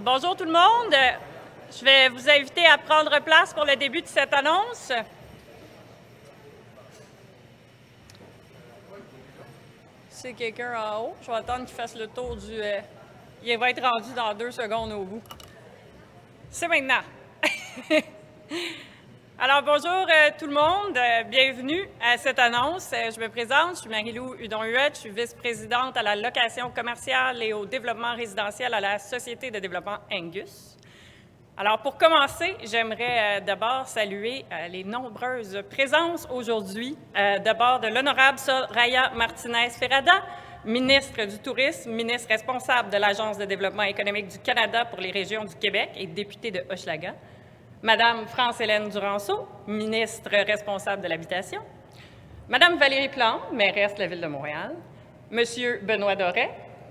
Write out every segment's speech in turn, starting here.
Bonjour tout le monde. Je vais vous inviter à prendre place pour le début de cette annonce. C'est quelqu'un en haut. Je vais attendre qu'il fasse le tour du... il va être rendu dans 2 secondes au bout. C'est maintenant. Alors, bonjour tout le monde. Bienvenue à cette annonce. Je me présente, je suis Marie-Lou Hudon-Huette. Je suis vice-présidente à la location commerciale et au développement résidentiel à la Société de développement Angus. Alors, pour commencer, j'aimerais d'abord saluer les nombreuses présences aujourd'hui. D'abord de l'honorable Soraya Martinez-Ferrada, ministre du Tourisme, ministre responsable de l'Agence de développement économique du Canada pour les régions du Québec et députée de Hochelaga. Madame France-Hélène Duranceau, ministre responsable de l'Habitation. Madame Valérie Plante, mairesse de la Ville de Montréal. Monsieur Benoît Doré,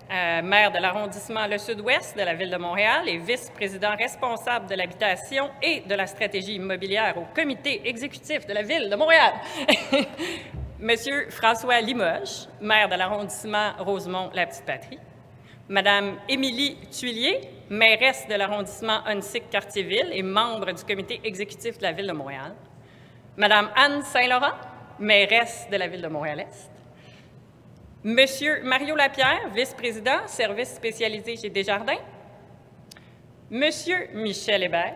maire de l'arrondissement Le Sud-Ouest de la Ville de Montréal et vice-président responsable de l'Habitation et de la stratégie immobilière au comité exécutif de la Ville de Montréal. Monsieur François Limoges, maire de l'arrondissement Rosemont-la-Petite-Patrie. Madame Émilie Thuillier, mairesse de l'arrondissement Huntsic-Cartierville et membre du comité exécutif de la Ville de Montréal. Madame Anne Saint-Laurent, mairesse de la Ville de Montréal-Est. Monsieur Mario Lapierre, vice-président, service spécialisé chez Desjardins. Monsieur Michel Hébert,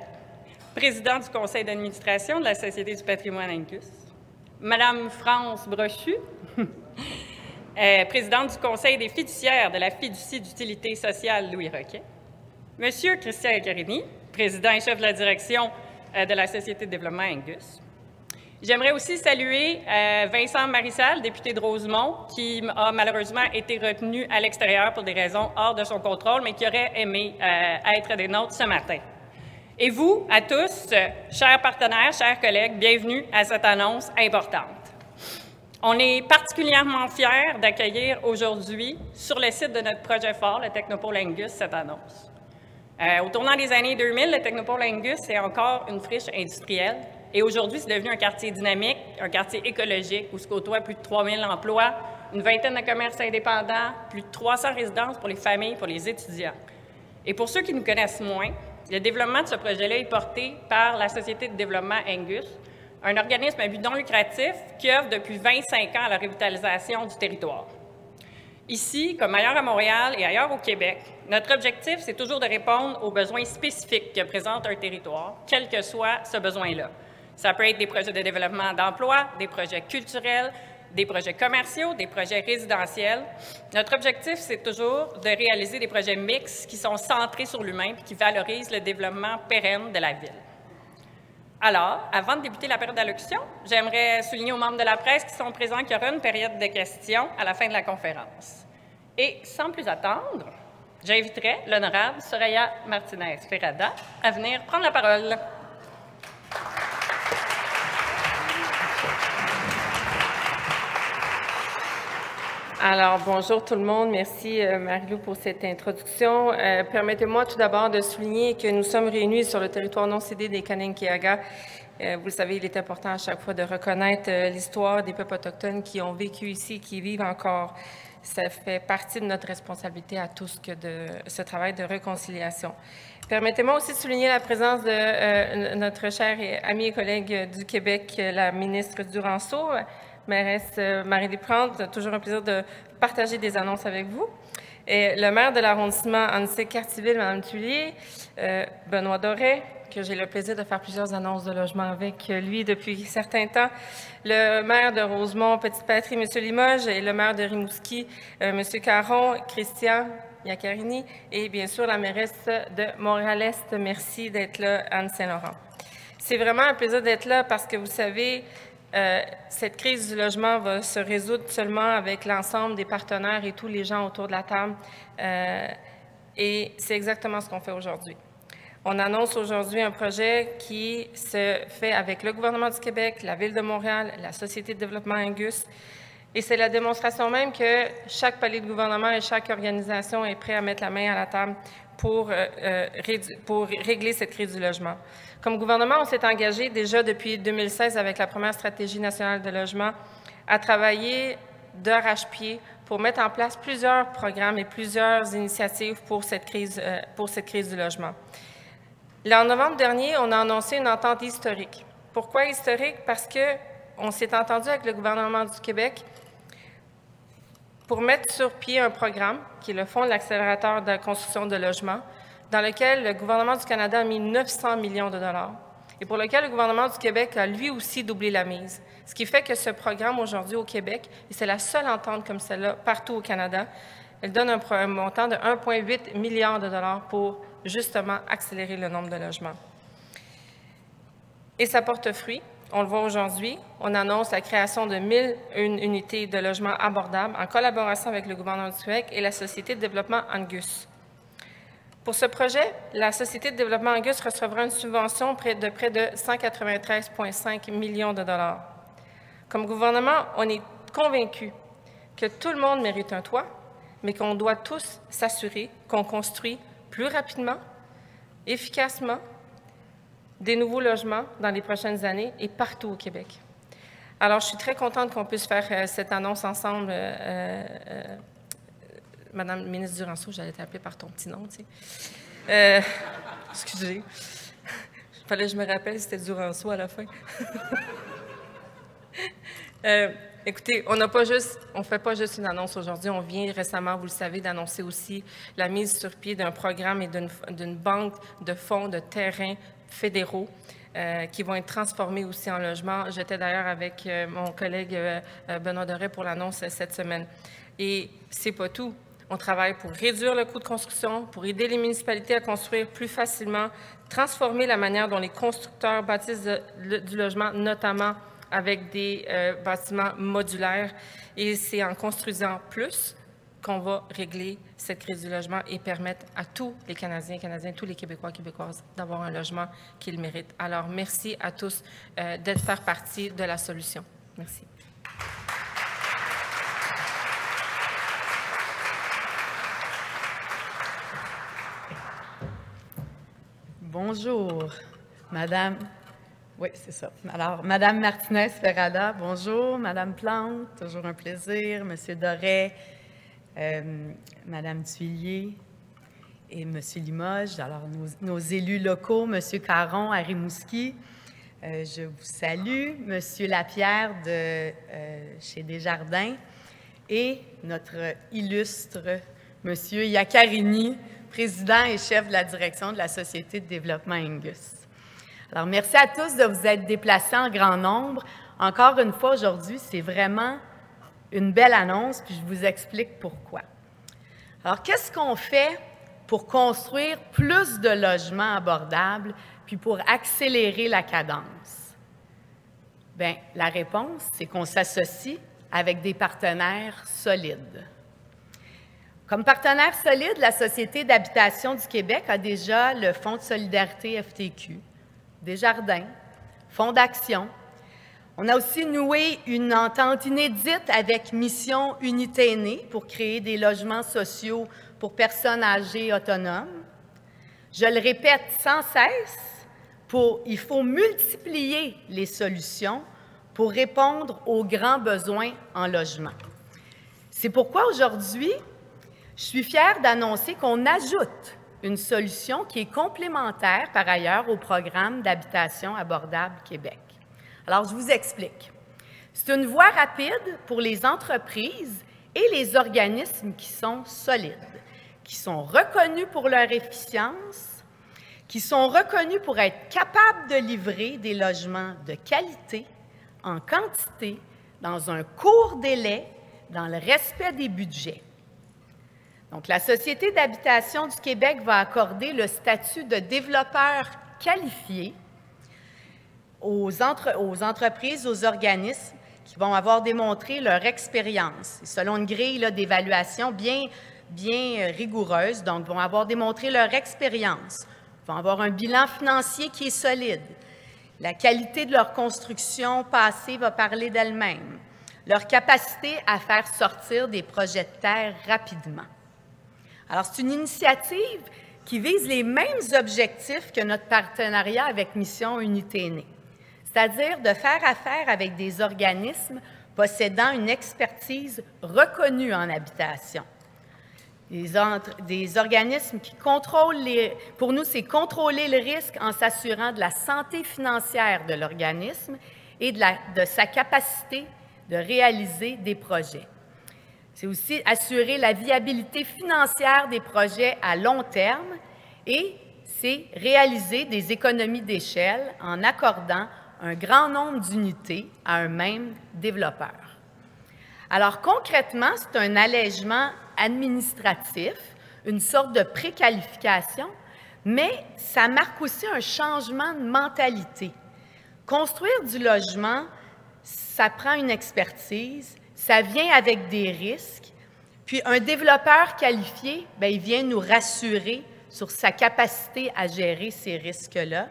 président du conseil d'administration de la Société du patrimoine Angus. Madame France Brochu, présidente du conseil des fiduciaires de la fiducie d'utilité sociale Louis Roquet. Monsieur Christian Carini, président et chef de la direction de la Société de développement Angus. J'aimerais aussi saluer Vincent Marissal, député de Rosemont, qui a malheureusement été retenu à l'extérieur pour des raisons hors de son contrôle, mais qui aurait aimé être des nôtres ce matin. Et vous, à tous, chers partenaires, chers collègues, bienvenue à cette annonce importante. On est particulièrement fiers d'accueillir aujourd'hui, sur le site de notre projet fort, le Technopôle Angus, cette annonce. Au tournant des années 2000, le Technopôle Angus est encore une friche industrielle et aujourd'hui, c'est devenu un quartier dynamique, un quartier écologique où se côtoient plus de 3000 emplois, une vingtaine de commerces indépendants, plus de 300 résidences pour les familles, pour les étudiants. Et pour ceux qui nous connaissent moins, le développement de ce projet-là est porté par la Société de développement Angus, un organisme à but non lucratif qui œuvre depuis 25 ans à la revitalisation du territoire. Ici, comme ailleurs à Montréal et ailleurs au Québec, notre objectif, c'est toujours de répondre aux besoins spécifiques que présente un territoire, quel que soit ce besoin-là. Ça peut être des projets de développement d'emploi, des projets culturels, des projets commerciaux, des projets résidentiels. Notre objectif, c'est toujours de réaliser des projets mixtes qui sont centrés sur l'humain et qui valorisent le développement pérenne de la ville. Alors, avant de débuter la période d'allocution, j'aimerais souligner aux membres de la presse qui sont présents qu'il y aura une période de questions à la fin de la conférence. Et sans plus attendre, j'inviterai l'honorable Soraya Martinez-Ferrada à venir prendre la parole. Alors, bonjour tout le monde. Merci, Marie-Lou, pour cette introduction. Permettez-moi tout d'abord de souligner que nous sommes réunis sur le territoire non cédé des Kanien'kehá:ka. Vous le savez, il est important à chaque fois de reconnaître l'histoire des peuples autochtones qui ont vécu ici, qui vivent encore. Ça fait partie de notre responsabilité à tous que de ce travail de réconciliation. Permettez-moi aussi de souligner la présence de notre chère amie et collègue du Québec, la ministre Duranceau, mairesse Marie-Lou Plante, toujours un plaisir de partager des annonces avec vous. Et le maire de l'arrondissement Huntsic-Cartierville, Mme Thuillier, Benoît Doré, que j'ai le plaisir de faire plusieurs annonces de logement avec lui depuis certains temps, le maire de Rosemont-Petite-Patrie, M. Limoges, et le maire de Rimouski, M. Caron, Christian Carini, et bien sûr la mairesse de Montréal-Est. Merci d'être là, Anne Saint-Laurent. C'est vraiment un plaisir d'être là parce que vous savez, cette crise du logement va se résoudre seulement avec l'ensemble des partenaires et tous les gens autour de la table. Et c'est exactement ce qu'on fait aujourd'hui. On annonce aujourd'hui un projet qui se fait avec le gouvernement du Québec, la Ville de Montréal, la Société de développement Angus. Et c'est la démonstration même que chaque palier de gouvernement et chaque organisation est prêt à mettre la main à la table pour régler cette crise du logement. Comme gouvernement, on s'est engagé déjà depuis 2016 avec la première stratégie nationale de logement à travailler d'arrache-pied pour mettre en place plusieurs programmes et plusieurs initiatives pour cette crise du logement. En novembre dernier, on a annoncé une entente historique. Pourquoi historique? Parce qu'on s'est entendu avec le gouvernement du Québec pour mettre sur pied un programme, qui est le Fonds de l'accélérateur de la construction de logements, dans lequel le gouvernement du Canada a mis 900 millions de dollars et pour lequel le gouvernement du Québec a lui aussi doublé la mise. Ce qui fait que ce programme aujourd'hui au Québec, et c'est la seule entente comme celle-là partout au Canada, elle donne un montant de 1,8 milliard de dollars pour justement accélérer le nombre de logements. Et ça porte fruit. On le voit aujourd'hui. On annonce la création de 1000 unités de logements abordables en collaboration avec le gouvernement du Québec et la Société de développement Angus. Pour ce projet, la Société de développement Angus recevra une subvention de près de 193,5 millions de dollars. Comme gouvernement, on est convaincus que tout le monde mérite un toit, mais qu'on doit tous s'assurer qu'on construit plus rapidement, efficacement, des nouveaux logements dans les prochaines années et partout au Québec. Alors, je suis très contente qu'on puisse faire cette annonce ensemble. Madame la ministre Duranceau, j'allais t'appeler par ton petit nom, tu sais. Excusez. Il fallait que je me rappelle si c'était Duranceau à la fin. Écoutez, on ne fait pas juste une annonce aujourd'hui. On vient récemment, vous le savez, d'annoncer aussi la mise sur pied d'un programme et d'une banque de fonds de terrains fédéraux qui vont être transformés aussi en logements. J'étais d'ailleurs avec mon collègue Benoît Doré pour l'annonce cette semaine. Et c'est pas tout. On travaille pour réduire le coût de construction, pour aider les municipalités à construire plus facilement, transformer la manière dont les constructeurs bâtissent du logement, notamment avec des bâtiments modulaires. Et c'est en construisant plus qu'on va régler cette crise du logement et permettre à tous les Canadiens et Canadiennes, tous les Québécois et Québécoises d'avoir un logement qu'ils méritent. Alors, merci à tous de faire partie de la solution. Merci. Bonjour, Madame. Oui, c'est ça. Alors, Madame Martinez-Ferrada, bonjour. Madame Plante, toujours un plaisir. Monsieur Doré, Madame Thuillier et Monsieur Limoges. Alors, nos élus locaux, Monsieur Caron à Rimouski, je vous salue. Monsieur Lapierre de chez Desjardins et notre illustre Monsieur Iaccarini, président et chef de la direction de la Société de développement Angus. Alors, merci à tous de vous être déplacés en grand nombre. Encore une fois, aujourd'hui, c'est vraiment une belle annonce, puis je vous explique pourquoi. Alors, qu'est-ce qu'on fait pour construire plus de logements abordables, puis pour accélérer la cadence? Bien, la réponse, c'est qu'on s'associe avec des partenaires solides. Comme partenaire solide, la Société d'habitation du Québec a déjà le Fonds de solidarité FTQ, Desjardins, Fonds d'action. On a aussi noué une entente inédite avec Mission Unité Aînée pour créer des logements sociaux pour personnes âgées autonomes. Je le répète sans cesse, il faut multiplier les solutions pour répondre aux grands besoins en logement. C'est pourquoi aujourd'hui, je suis fière d'annoncer qu'on ajoute une solution qui est complémentaire, par ailleurs, au programme d'habitation abordable Québec. Alors, je vous explique. C'est une voie rapide pour les entreprises et les organismes qui sont solides, qui sont reconnus pour leur efficience, qui sont reconnus pour être capables de livrer des logements de qualité, en quantité, dans un court délai, dans le respect des budgets. Donc, la Société d'habitation du Québec va accorder le statut de développeur qualifié aux entreprises, aux organismes qui vont avoir démontré leur expérience, selon une grille d'évaluation bien rigoureuse, donc vont avoir démontré leur expérience, vont avoir un bilan financier qui est solide. La qualité de leur construction passée va parler d'elle-même, leur capacité à faire sortir des projets de terre rapidement. Alors, c'est une initiative qui vise les mêmes objectifs que notre partenariat avec Mission Unité Aînée, c'est-à-dire de faire affaire avec des organismes possédant une expertise reconnue en habitation. Des organismes qui contrôlent pour nous, c'est contrôler le risque en s'assurant de la santé financière de l'organisme et de sa capacité de réaliser des projets. C'est aussi assurer la viabilité financière des projets à long terme et c'est réaliser des économies d'échelle en accordant un grand nombre d'unités à un même développeur. Alors concrètement, c'est un allègement administratif, une sorte de préqualification, mais ça marque aussi un changement de mentalité. Construire du logement, ça prend une expertise, ça vient avec des risques, puis un développeur qualifié, bien, il vient nous rassurer sur sa capacité à gérer ces risques-là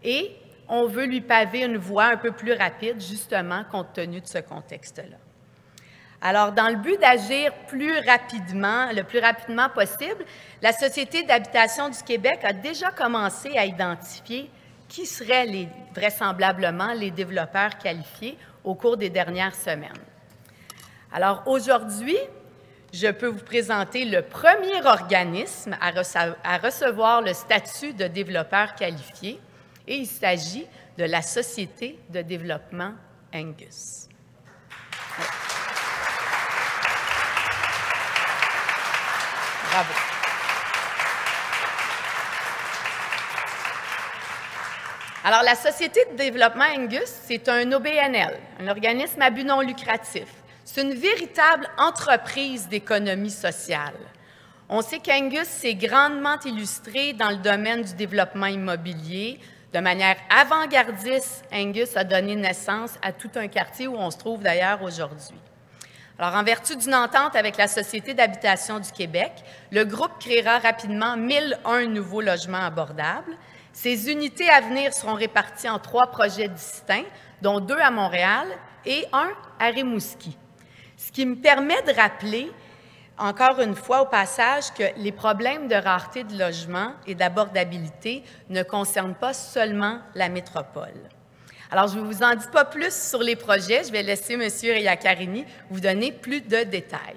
et on veut lui paver une voie un peu plus rapide, justement, compte tenu de ce contexte-là. Alors, dans le but d'agir le plus rapidement possible, la Société d'habitation du Québec a déjà commencé à identifier qui seraient vraisemblablement les développeurs qualifiés au cours des dernières semaines. Alors, aujourd'hui, je peux vous présenter le premier organisme à recevoir le statut de développeur qualifié, et il s'agit de la Société de développement Angus. Bravo. Alors, la Société de développement Angus, c'est un OBNL, un organisme à but non lucratif. C'est une véritable entreprise d'économie sociale. On sait qu'Angus s'est grandement illustré dans le domaine du développement immobilier. De manière avant-gardiste, Angus a donné naissance à tout un quartier où on se trouve d'ailleurs aujourd'hui. Alors, en vertu d'une entente avec la Société d'habitation du Québec, le groupe créera rapidement 1001 nouveaux logements abordables. Ces unités à venir seront réparties en 3 projets distincts, dont 2 à Montréal et 1 à Rimouski. Ce qui me permet de rappeler, encore une fois au passage, que les problèmes de rareté de logement et d'abordabilité ne concernent pas seulement la métropole. Alors, je ne vous en dis pas plus sur les projets. Je vais laisser M. Iaccarini vous donner plus de détails.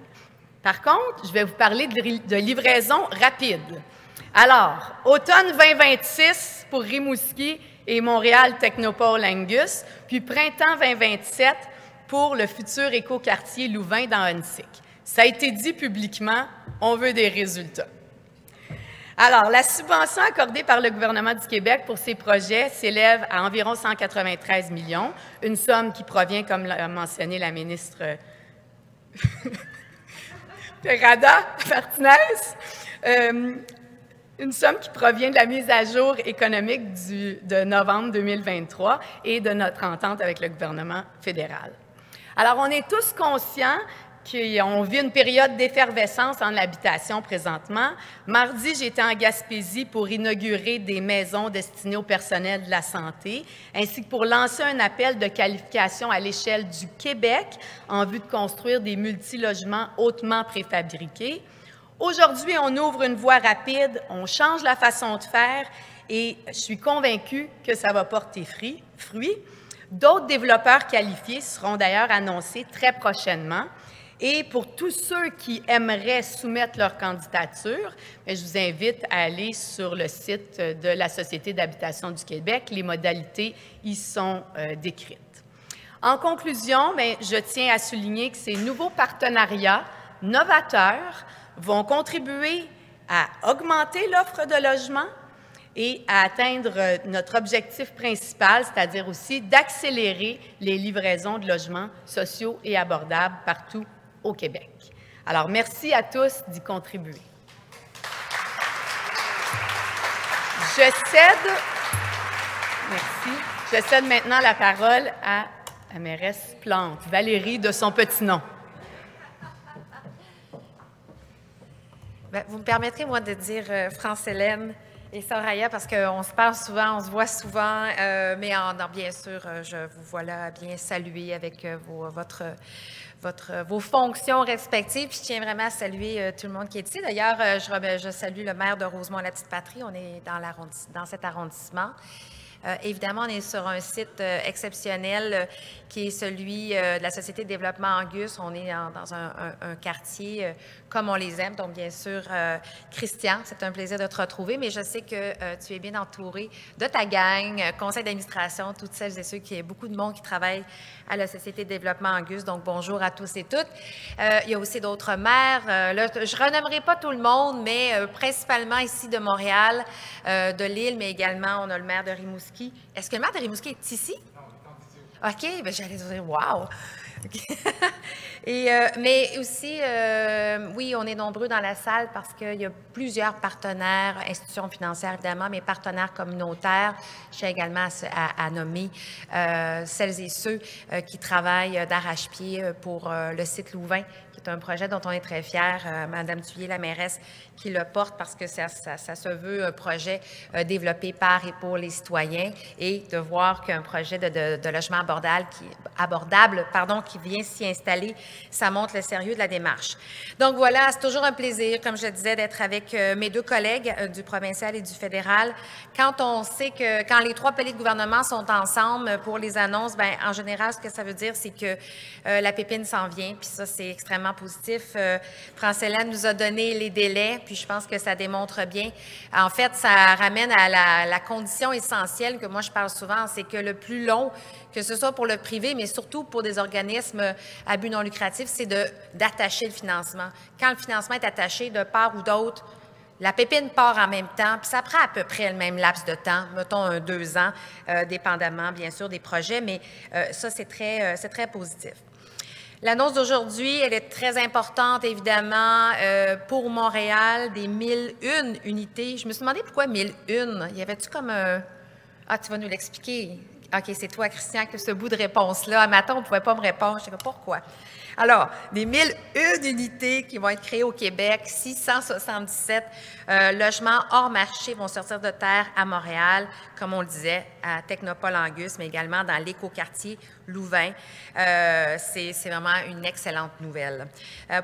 Par contre, je vais vous parler de livraison rapide. Alors, automne 2026 pour Rimouski et Montréal Technopole Angus, puis printemps 2027 pour le futur écoquartier Louvain dans Huntsic. Ça a été dit publiquement, on veut des résultats. Alors, la subvention accordée par le gouvernement du Québec pour ces projets s'élève à environ 193 millions, une somme qui provient, comme l'a mentionné la ministre Ferrada-Martinez, une somme qui provient de la mise à jour économique de novembre 2023 et de notre entente avec le gouvernement fédéral. Alors, on est tous conscients qu'on vit une période d'effervescence en l'habitation présentement. Mardi, j'étais en Gaspésie pour inaugurer des maisons destinées au personnel de la santé, ainsi que pour lancer un appel de qualification à l'échelle du Québec en vue de construire des multilogements hautement préfabriqués. Aujourd'hui, on ouvre une voie rapide, on change la façon de faire et je suis convaincue que ça va porter fruit. D'autres développeurs qualifiés seront d'ailleurs annoncés très prochainement. Et pour tous ceux qui aimeraient soumettre leur candidature, je vous invite à aller sur le site de la Société d'habitation du Québec. Les modalités y sont décrites. En conclusion, je tiens à souligner que ces nouveaux partenariats novateurs vont contribuer à augmenter l'offre de logement et à atteindre notre objectif principal, c'est-à-dire aussi d'accélérer les livraisons de logements sociaux et abordables partout au Québec. Alors, merci à tous d'y contribuer. Je cède maintenant la parole à la mairesse Plante, Valérie de son petit nom. Bien, vous me permettrez, moi, de dire France-Hélène et Soraya, parce qu'on se parle souvent, on se voit souvent, mais bien sûr, je vous voilà bien saluer avec vos fonctions respectives. Puis je tiens vraiment à saluer tout le monde qui est ici. D'ailleurs, je salue le maire de Rosemont-la-Petite-Patrie. On est dans cet arrondissement. Évidemment, on est sur un site exceptionnel qui est celui de la Société de développement Angus. On est dans un quartier comme on les aime. Donc, bien sûr, Christian, c'est un plaisir de te retrouver, mais je sais que tu es bien entouré de ta gang, conseil d'administration, toutes celles et ceux qui, beaucoup de monde qui travaille à la Société de développement Angus. Donc, bonjour à tous et toutes. Il y a aussi d'autres maires. Là, je ne renommerai pas tout le monde, mais principalement ici de Montréal, de l'île, mais également, on a le maire de Rimouski. Est-ce que le maire de Rimouski est ici? Non, il est ici. OK, bien, j'allais dire « wow ». Mais aussi, oui, on est nombreux dans la salle parce qu'il y a plusieurs partenaires, institutions financières évidemment, mais partenaires communautaires. Je tiens également à nommer celles et ceux qui travaillent d'arrache-pied pour le site Louvain, qui est un projet dont on est très fiers. Madame Thuillier, la mairesse, qui le porte parce que ça se veut un projet développé par et pour les citoyens, et de voir qu'un projet de logement abordable, qui vient s'y installer, ça montre le sérieux de la démarche. Donc voilà, c'est toujours un plaisir, comme je le disais, d'être avec mes deux collègues du provincial et du fédéral. Quand on sait que quand les trois paliers de gouvernement sont ensemble pour les annonces, bien, en général, ce que ça veut dire, c'est que la pépine s'en vient, puis ça, c'est extrêmement positif. France-Hélène nous a donné les délais, puis je pense que ça démontre bien. En fait, ça ramène à la condition essentielle que moi, je parle souvent, c'est que le plus long, que ce soit pour le privé, mais surtout pour des organismes à but non lucratif, c'est d'attacher le financement. Quand le financement est attaché de part ou d'autre, la pépine part en même temps, puis ça prend à peu près le même laps de temps, mettons 2 ans, dépendamment, bien sûr, des projets, mais ça, c'est très positif. L'annonce d'aujourd'hui, elle est très importante, évidemment, pour Montréal, des 1001 unités. Je me suis demandé pourquoi 1001? Y avait-tu comme un... Ah, tu vas nous l'expliquer. OK, c'est toi, Christian, que ce bout de réponse-là. Un matin, on ne pouvait pas me répondre. Je sais pas pourquoi. Alors, des 1001 unités qui vont être créées au Québec, 677 logements hors marché vont sortir de terre à Montréal, comme on le disait, à Technopole-Angus, mais également dans l'écoquartier Louvain. C'est vraiment une excellente nouvelle.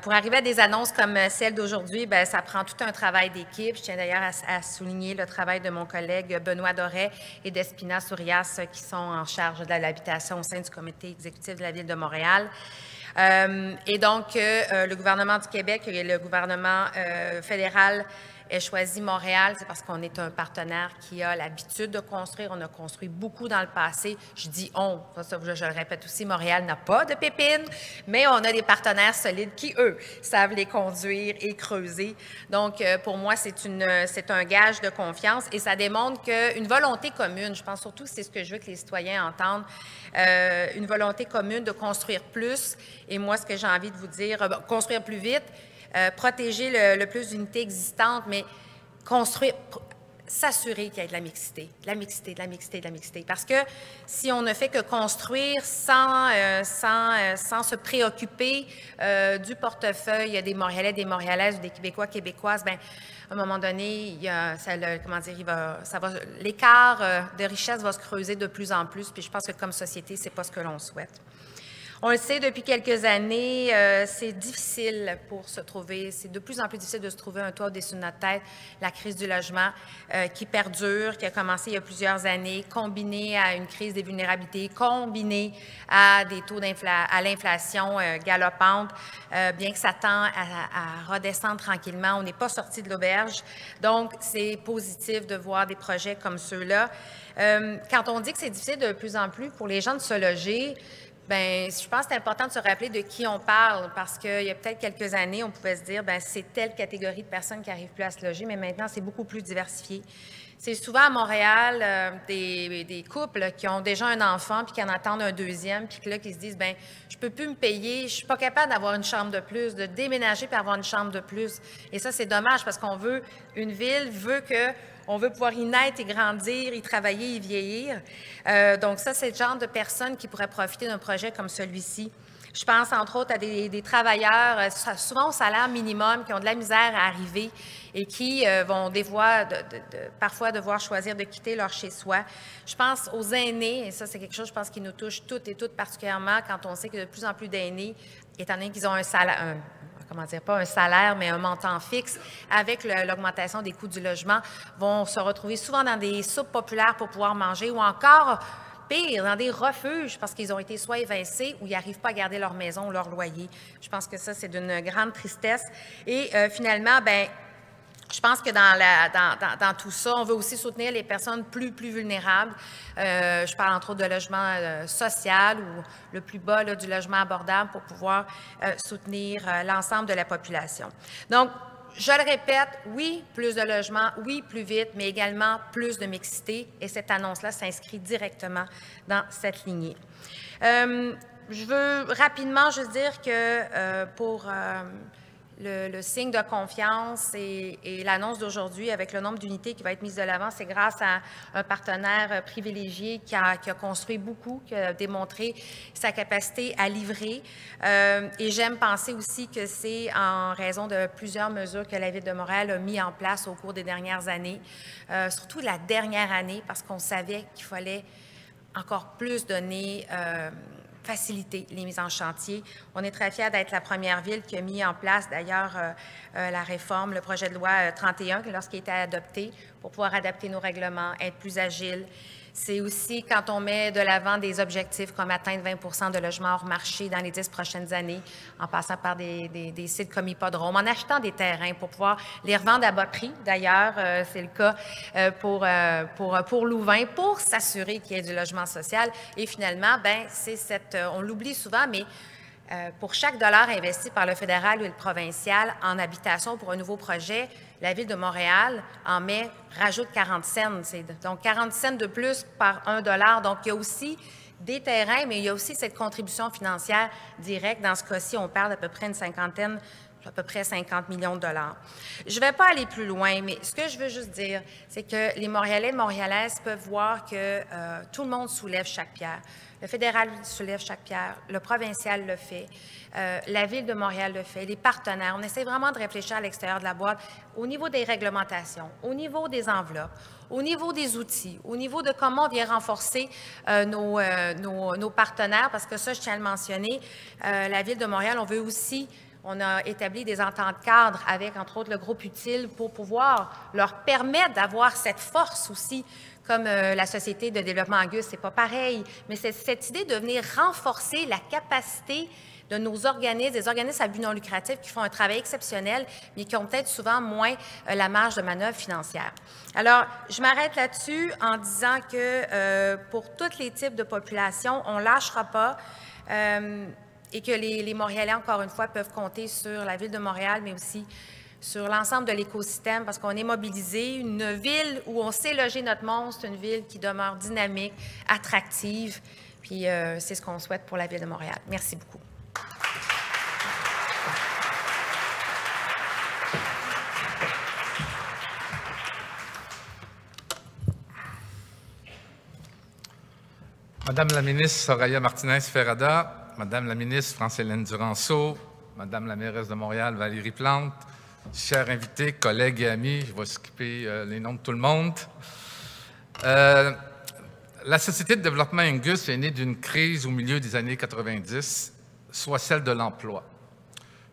Pour arriver à des annonces comme celle d'aujourd'hui, bien, ça prend tout un travail d'équipe. Je tiens d'ailleurs à souligner le travail de mon collègue Benoît Doré et d'Espina Sourias, qui sont en charge de l'habitation au sein du comité exécutif de la Ville de Montréal. Et donc, le gouvernement du Québec et le gouvernement fédéral aient choisi Montréal, c'est parce qu'on est un partenaire qui a l'habitude de construire. On a construit beaucoup dans le passé. Je dis « on », je le répète aussi, Montréal n'a pas de pépines, mais on a des partenaires solides qui, eux, savent les conduire et creuser. Donc, pour moi, c'est un gage de confiance et ça démontre qu'une volonté commune, je pense surtout que c'est ce que je veux que les citoyens entendent, une volonté commune de construire plus. Et moi, ce que j'ai envie de vous dire, construire plus vite, protéger le plus d'unités existantes, mais construire, s'assurer qu'il y ait de la mixité, de la mixité, de la mixité, de la mixité. Parce que si on ne fait que construire sans se préoccuper du portefeuille des Montréalais, des Montréalaises ou des Québécois, Québécoises, bien, à un moment donné, l'écart de richesse va se creuser de plus en plus. Puis je pense que comme société, c'est pas ce que l'on souhaite. On le sait, depuis quelques années, c'est difficile pour se trouver, c'est de plus en plus difficile de se trouver un toit au-dessus de notre tête. La crise du logement qui perdure, qui a commencé il y a plusieurs années, combinée à une crise des vulnérabilités, combinée à des taux à l'inflation galopante, bien que ça tend à redescendre tranquillement. On n'est pas sorti de l'auberge. Donc, c'est positif de voir des projets comme ceux-là. Quand on dit que c'est difficile de plus en plus pour les gens de se loger, bien, je pense que c'est important de se rappeler de qui on parle, parce qu'il y a peut-être quelques années, on pouvait se dire, bien, c'est telle catégorie de personnes qui n'arrivent plus à se loger, mais maintenant, c'est beaucoup plus diversifié. C'est souvent à Montréal des couples qui ont déjà un enfant puis qui en attendent un deuxième, puis qui se disent, bien, je peux plus me payer, je suis pas capable d'avoir une chambre de plus, de déménager puis avoir une chambre de plus. Et ça, c'est dommage parce qu'on veut, une ville on veut pouvoir y naître et grandir, y travailler, y vieillir. Donc ça, c'est le genre de personnes qui pourraient profiter d'un projet comme celui-ci. Je pense, entre autres, à des travailleurs, souvent au salaire minimum, qui ont de la misère à arriver et qui vont parfois devoir choisir de quitter leur chez-soi. Je pense aux aînés, et ça, c'est quelque chose, je pense, qui nous touche toutes et toutes particulièrement quand on sait que de plus en plus d'aînés, étant donné qu'ils ont comment dire, pas un salaire, mais un montant fixe, avec l'augmentation des coûts du logement, vont se retrouver souvent dans des soupes populaires pour pouvoir manger ou encore, pire, dans des refuges parce qu'ils ont été soit évincés ou ils n'arrivent pas à garder leur maison ou leur loyer. Je pense que ça, c'est d'une grande tristesse. Et finalement, bien, je pense que dans tout ça, on veut aussi soutenir les personnes plus vulnérables. Je parle entre autres de logement social ou le plus bas là, du logement abordable pour pouvoir soutenir l'ensemble de la population. Donc, je le répète, oui, plus de logements, oui, plus vite, mais également plus de mixité. Et cette annonce-là s'inscrit directement dans cette lignée. Je veux rapidement juste dire que pour le signe de confiance et l'annonce d'aujourd'hui avec le nombre d'unités qui va être mise de l'avant, c'est grâce à un partenaire privilégié qui a construit beaucoup, qui a démontré sa capacité à livrer. Et j'aime penser aussi que c'est en raison de plusieurs mesures que la Ville de Montréal a mis en place au cours des dernières années, surtout la dernière année, parce qu'on savait qu'il fallait encore plus donner faciliter les mises en chantier. On est très fiers d'être la première ville qui a mis en place, d'ailleurs, la réforme, le projet de loi 31, lorsqu'il a été adopté, pour pouvoir adapter nos règlements, être plus agile. C'est aussi quand on met de l'avant des objectifs comme atteindre 20 de logements hors marché dans les 10 prochaines années, en passant par des sites comme Hippodrome, en achetant des terrains pour pouvoir les revendre à bas prix. D'ailleurs, c'est le cas pour Louvain, pour s'assurer qu'il y ait du logement social. Et finalement, ben, c'est on l'oublie souvent, mais pour chaque dollar investi par le fédéral ou le provincial en habitation pour un nouveau projet, la Ville de Montréal rajoute 40 cents. Donc, 40 cents de plus par $1. Donc, il y a aussi des terrains, mais il y a aussi cette contribution financière directe. Dans ce cas-ci, on parle d'à peu près à peu près 50 millions de dollars. Je ne vais pas aller plus loin, mais ce que je veux juste dire, c'est que les Montréalais et Montréalaises peuvent voir que tout le monde soulève chaque pierre. Le fédéral soulève chaque pierre, le provincial le fait, la Ville de Montréal le fait, les partenaires. On essaie vraiment de réfléchir à l'extérieur de la boîte au niveau des réglementations, au niveau des enveloppes, au niveau des outils, au niveau de comment on vient renforcer nos partenaires, parce que ça, je tiens à le mentionner, la Ville de Montréal, on a établi des ententes cadres avec, entre autres, le groupe utile pour pouvoir leur permettre d'avoir cette force aussi, comme la Société de développement Angus, c'est pas pareil, mais c'est cette idée de venir renforcer la capacité de nos organismes, des organismes à but non lucratif qui font un travail exceptionnel, mais qui ont peut-être souvent moins la marge de manœuvre financière. Alors, je m'arrête là-dessus en disant que pour tous les types de populations, on ne lâchera pas. Et que les Montréalais, encore une fois, peuvent compter sur la Ville de Montréal, mais aussi sur l'ensemble de l'écosystème, parce qu'on est mobilisé. Une ville où on sait loger notre monde, c'est une ville qui demeure dynamique, attractive, puis c'est ce qu'on souhaite pour la Ville de Montréal. Merci beaucoup. Madame la ministre Soraya Martinez-Ferrada, Madame la ministre France-Hélène Duranceau, Madame la mairesse de Montréal Valérie Plante, chers invités, collègues et amis, je vais skipper les noms de tout le monde. La Société de développement Angus est née d'une crise au milieu des années 90, soit celle de l'emploi.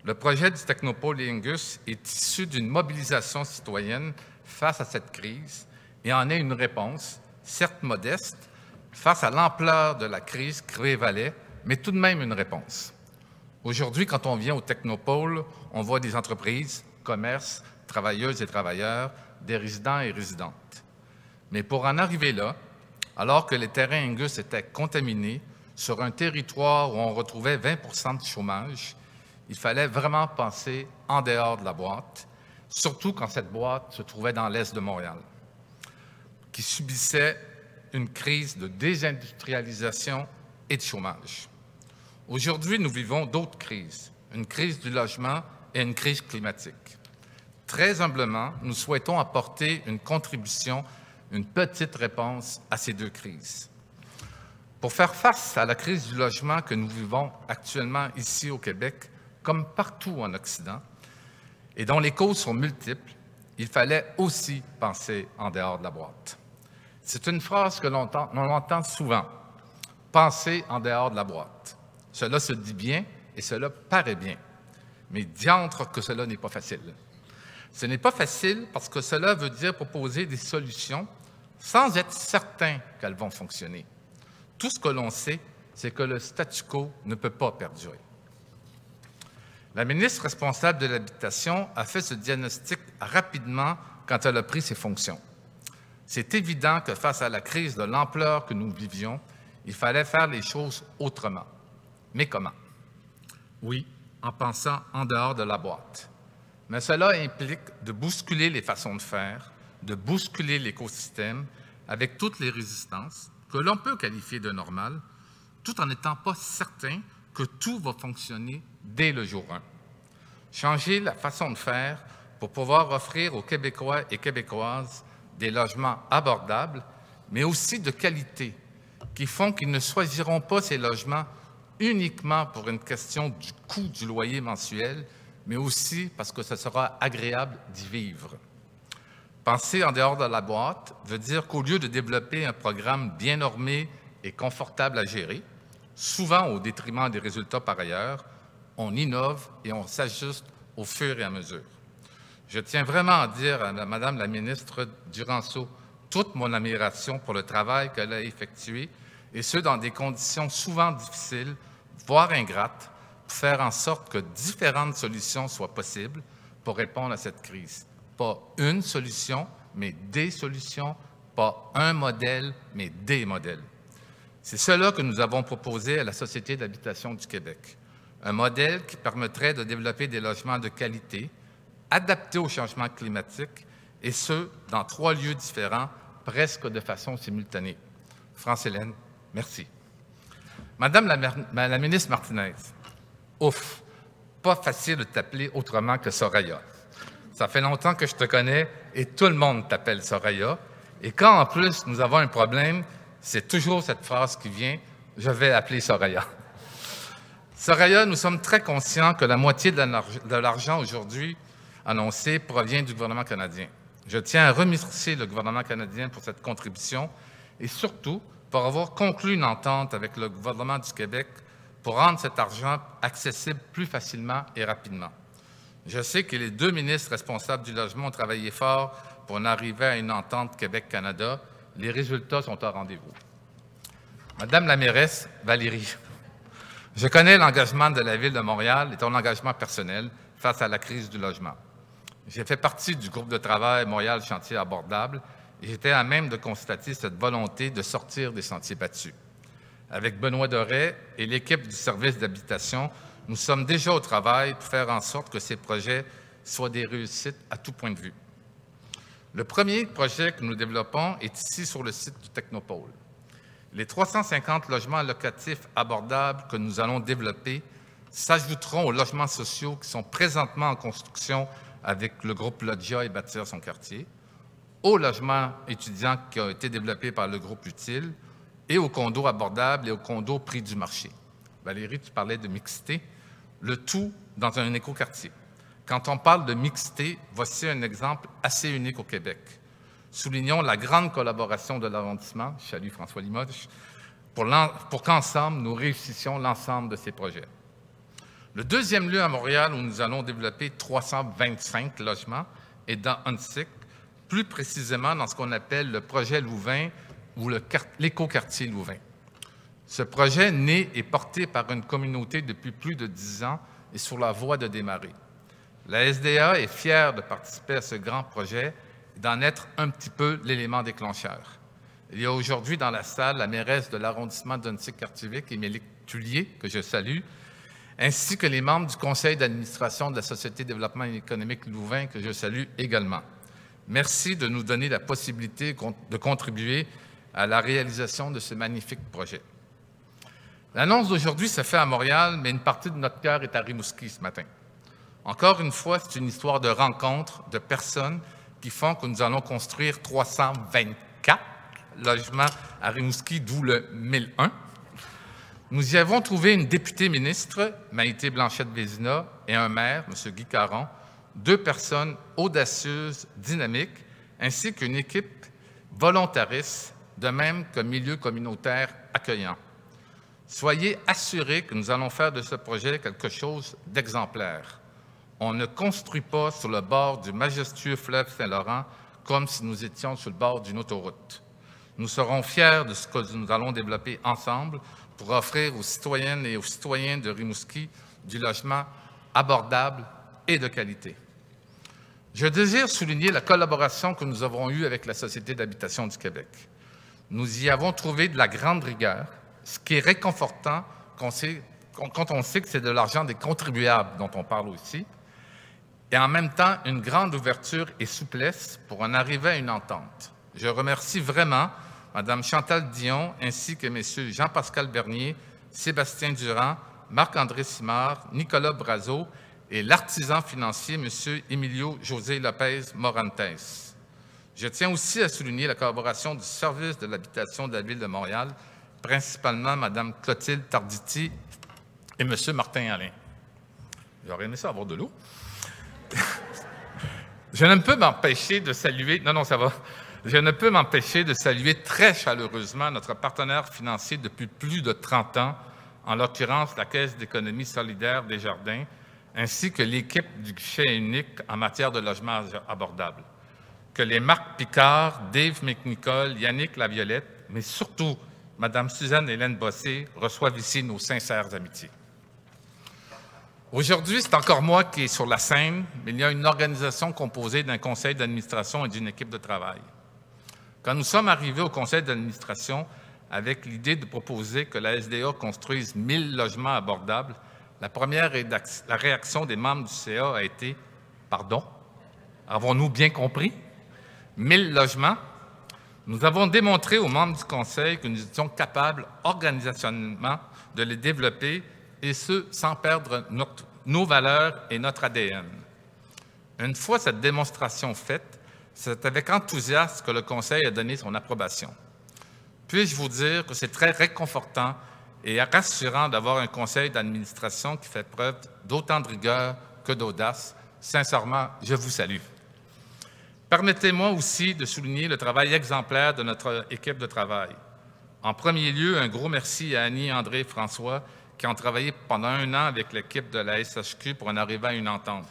Le projet du Technopôle Angus est issu d'une mobilisation citoyenne face à cette crise et en est une réponse, certes modeste, face à l'ampleur de la crise qui prévalait, mais tout de même une réponse. Aujourd'hui, quand on vient au Technopôle, on voit des entreprises, commerces, travailleuses et travailleurs, des résidents et résidentes. Mais pour en arriver là, alors que les terrains Angus étaient contaminés, sur un territoire où on retrouvait 20 de chômage, il fallait vraiment penser en dehors de la boîte, surtout quand cette boîte se trouvait dans l'est de Montréal, qui subissait une crise de désindustrialisation et de chômage. Aujourd'hui, nous vivons d'autres crises, une crise du logement et une crise climatique. Très humblement, nous souhaitons apporter une contribution, une petite réponse à ces deux crises. Pour faire face à la crise du logement que nous vivons actuellement ici au Québec, comme partout en Occident, et dont les causes sont multiples, il fallait aussi penser en dehors de la boîte. C'est une phrase que l'on entend souvent, penser en dehors de la boîte. Cela se dit bien et cela paraît bien. Mais diantre que cela n'est pas facile. Ce n'est pas facile parce que cela veut dire proposer des solutions sans être certain qu'elles vont fonctionner. Tout ce que l'on sait, c'est que le statu quo ne peut pas perdurer. La ministre responsable de l'Habitation a fait ce diagnostic rapidement quand elle a pris ses fonctions. C'est évident que face à la crise de l'ampleur que nous vivions, il fallait faire les choses autrement. Mais comment? Oui, en pensant en dehors de la boîte. Mais cela implique de bousculer les façons de faire, de bousculer l'écosystème avec toutes les résistances que l'on peut qualifier de normales, tout en n'étant pas certain que tout va fonctionner dès le jour 1. Changer la façon de faire pour pouvoir offrir aux Québécois et Québécoises des logements abordables, mais aussi de qualité, qui font qu'ils ne choisiront pas ces logements uniquement pour une question du coût du loyer mensuel, mais aussi parce que ce sera agréable d'y vivre. Penser en dehors de la boîte veut dire qu'au lieu de développer un programme bien normé et confortable à gérer, souvent au détriment des résultats par ailleurs, on innove et on s'ajuste au fur et à mesure. Je tiens vraiment à dire à Mme la ministre Duranceau toute mon admiration pour le travail qu'elle a effectué, et ce, dans des conditions souvent difficiles, voire ingrates, pour faire en sorte que différentes solutions soient possibles pour répondre à cette crise. Pas une solution, mais des solutions, pas un modèle, mais des modèles. C'est cela que nous avons proposé à la Société d'habitation du Québec. Un modèle qui permettrait de développer des logements de qualité, adaptés au changement climatique, et ce, dans 3 lieux différents, presque de façon simultanée. France-Hélène, merci. Madame la ministre Martinez, ouf, pas facile de t'appeler autrement que Soraya. Ça fait longtemps que je te connais et tout le monde t'appelle Soraya. Et quand en plus nous avons un problème, c'est toujours cette phrase qui vient, « Je vais appeler Soraya ». Soraya, nous sommes très conscients que la moitié de l'argent aujourd'hui annoncé provient du gouvernement canadien. Je tiens à remercier le gouvernement canadien pour cette contribution et surtout pour avoir conclu une entente avec le gouvernement du Québec pour rendre cet argent accessible plus facilement et rapidement. Je sais que les 2 ministres responsables du logement ont travaillé fort pour en arriver à une entente Québec-Canada. Les résultats sont au rendez-vous. Madame la mairesse Valérie, je connais l'engagement de la Ville de Montréal et ton engagement personnel face à la crise du logement. J'ai fait partie du groupe de travail Montréal Chantier abordable et j'étais à même de constater cette volonté de sortir des sentiers battus. Avec Benoît Doré et l'équipe du service d'habitation, nous sommes déjà au travail pour faire en sorte que ces projets soient des réussites à tout point de vue. Le premier projet que nous développons est ici sur le site du Technopôle. Les 350 logements locatifs abordables que nous allons développer s'ajouteront aux logements sociaux qui sont présentement en construction avec le groupe Loggia et Bâtir son quartier, aux logements étudiants qui ont été développés par le groupe Utile et aux condos abordables et aux condos prix du marché. Valérie, tu parlais de mixité, le tout dans un écoquartier. Quand on parle de mixité, voici un exemple assez unique au Québec. Soulignons la grande collaboration de l'arrondissement, je salue François Limoges, pour qu'ensemble, nous réussissions l'ensemble de ces projets. Le deuxième lieu à Montréal où nous allons développer 325 logements est dans Huntsic, plus précisément dans ce qu'on appelle le projet Louvain ou l'écoquartier Louvain. Ce projet, né et porté par une communauté depuis plus de 10 ans, est sur la voie de démarrer. La SDA est fière de participer à ce grand projet et d'en être un petit peu l'élément déclencheur. Il y a aujourd'hui dans la salle la mairesse de l'arrondissement d'Huntsic-Cartierville, Émilie Tullier, que je salue, ainsi que les membres du conseil d'administration de la Société de développement économique Louvain, que je salue également. Merci de nous donner la possibilité de contribuer à la réalisation de ce magnifique projet. L'annonce d'aujourd'hui se fait à Montréal, mais une partie de notre cœur est à Rimouski ce matin. Encore une fois, c'est une histoire de rencontres, de personnes qui font que nous allons construire 324 logements à Rimouski, d'où le 1001. Nous y avons trouvé une députée ministre, Maïté Blanchette-Vézina, et un maire, M. Guy Caron, 2 personnes audacieuses, dynamiques, ainsi qu'une équipe volontariste, de même qu'un milieu communautaire accueillant. Soyez assurés que nous allons faire de ce projet quelque chose d'exemplaire. On ne construit pas sur le bord du majestueux fleuve Saint-Laurent comme si nous étions sur le bord d'une autoroute. Nous serons fiers de ce que nous allons développer ensemble pour offrir aux citoyennes et aux citoyens de Rimouski du logement abordable et de qualité. Je désire souligner la collaboration que nous avons eue avec la Société d'habitation du Québec. Nous y avons trouvé de la grande rigueur, ce qui est réconfortant quand on sait que c'est de l'argent des contribuables dont on parle aussi, et en même temps une grande ouverture et souplesse pour en arriver à une entente. Je remercie vraiment Mme Chantal Dion ainsi que M. Jean-Pascal Bernier, Sébastien Durand, Marc-André Simard, Nicolas Brazeau et l'artisan financier M. Emilio José Lopez Morantes. Je tiens aussi à souligner la collaboration du service de l'habitation de la Ville de Montréal, principalement Mme Clotilde Tarditi et M. Martin Alain. J'aurais aimé ça avoir de l'eau. Je ne peux m'empêcher de saluer... Non, ça va. Je ne peux m'empêcher de saluer très chaleureusement notre partenaire financier depuis plus de 30 ans, en l'occurrence la Caisse d'économie solidaire Desjardins, ainsi que l'équipe du guichet unique en matière de logement abordable. Que les Marc Picard, Dave McNicol, Yannick Laviolette, mais surtout Mme Suzanne-Hélène Bossé reçoivent ici nos sincères amitiés. Aujourd'hui, c'est encore moi qui est sur la scène, mais il y a une organisation composée d'un conseil d'administration et d'une équipe de travail. Quand nous sommes arrivés au conseil d'administration avec l'idée de proposer que la SDA construise 1000 logements abordables, la première réaction des membres du CA a été « Pardon? Avons-nous bien compris? 1000 logements? » Nous avons démontré aux membres du conseil que nous étions capables organisationnellement de les développer et ce, sans perdre nos valeurs et notre ADN. Une fois cette démonstration faite, c'est avec enthousiasme que le Conseil a donné son approbation. Puis-je vous dire que c'est très réconfortant et rassurant d'avoir un conseil d'administration qui fait preuve d'autant de rigueur que d'audace. Sincèrement, je vous salue. Permettez-moi aussi de souligner le travail exemplaire de notre équipe de travail. En premier lieu, un gros merci à Annie, André et François qui ont travaillé pendant 1 an avec l'équipe de la SHQ pour en arriver à une entente.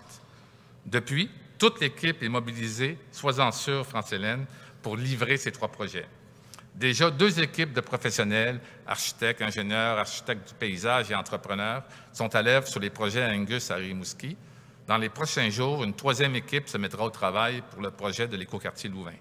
Depuis, toute l'équipe est mobilisée, sois-en sûr, France-Hélène, pour livrer ces 3 projets. Déjà, 2 équipes de professionnels, architectes, ingénieurs, architectes du paysage et entrepreneurs, sont à l'œuvre sur les projets Angus à Rimouski. Dans les prochains jours, une 3e équipe se mettra au travail pour le projet de l'écoquartier Louvain.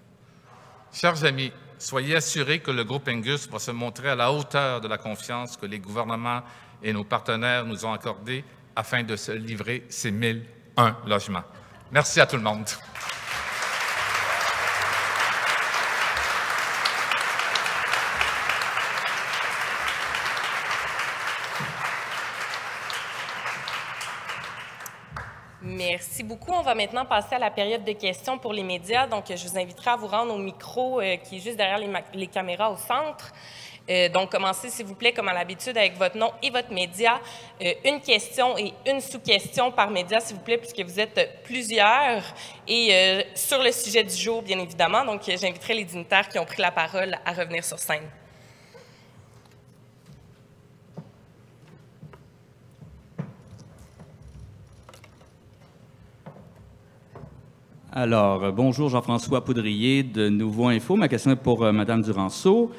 Chers amis, soyez assurés que le groupe Angus va se montrer à la hauteur de la confiance que les gouvernements et nos partenaires nous ont accordée afin de se livrer ces 1001 logements. Merci à tout le monde. Merci beaucoup. On va maintenant passer à la période de questions pour les médias. Donc, je vous inviterai à vous rendre au micro qui est juste derrière les caméras au centre. Donc, commencez, s'il vous plaît, comme à l'habitude, avec votre nom et votre média. Une question et une sous-question par média, s'il vous plaît, puisque vous êtes plusieurs. Et sur le sujet du jour, bien évidemment. Donc, j'inviterai les dignitaires qui ont pris la parole à revenir sur scène. Alors, bonjour, Jean-François Poudrier de Nouveau Info. Ma question est pour Mme Duranceau.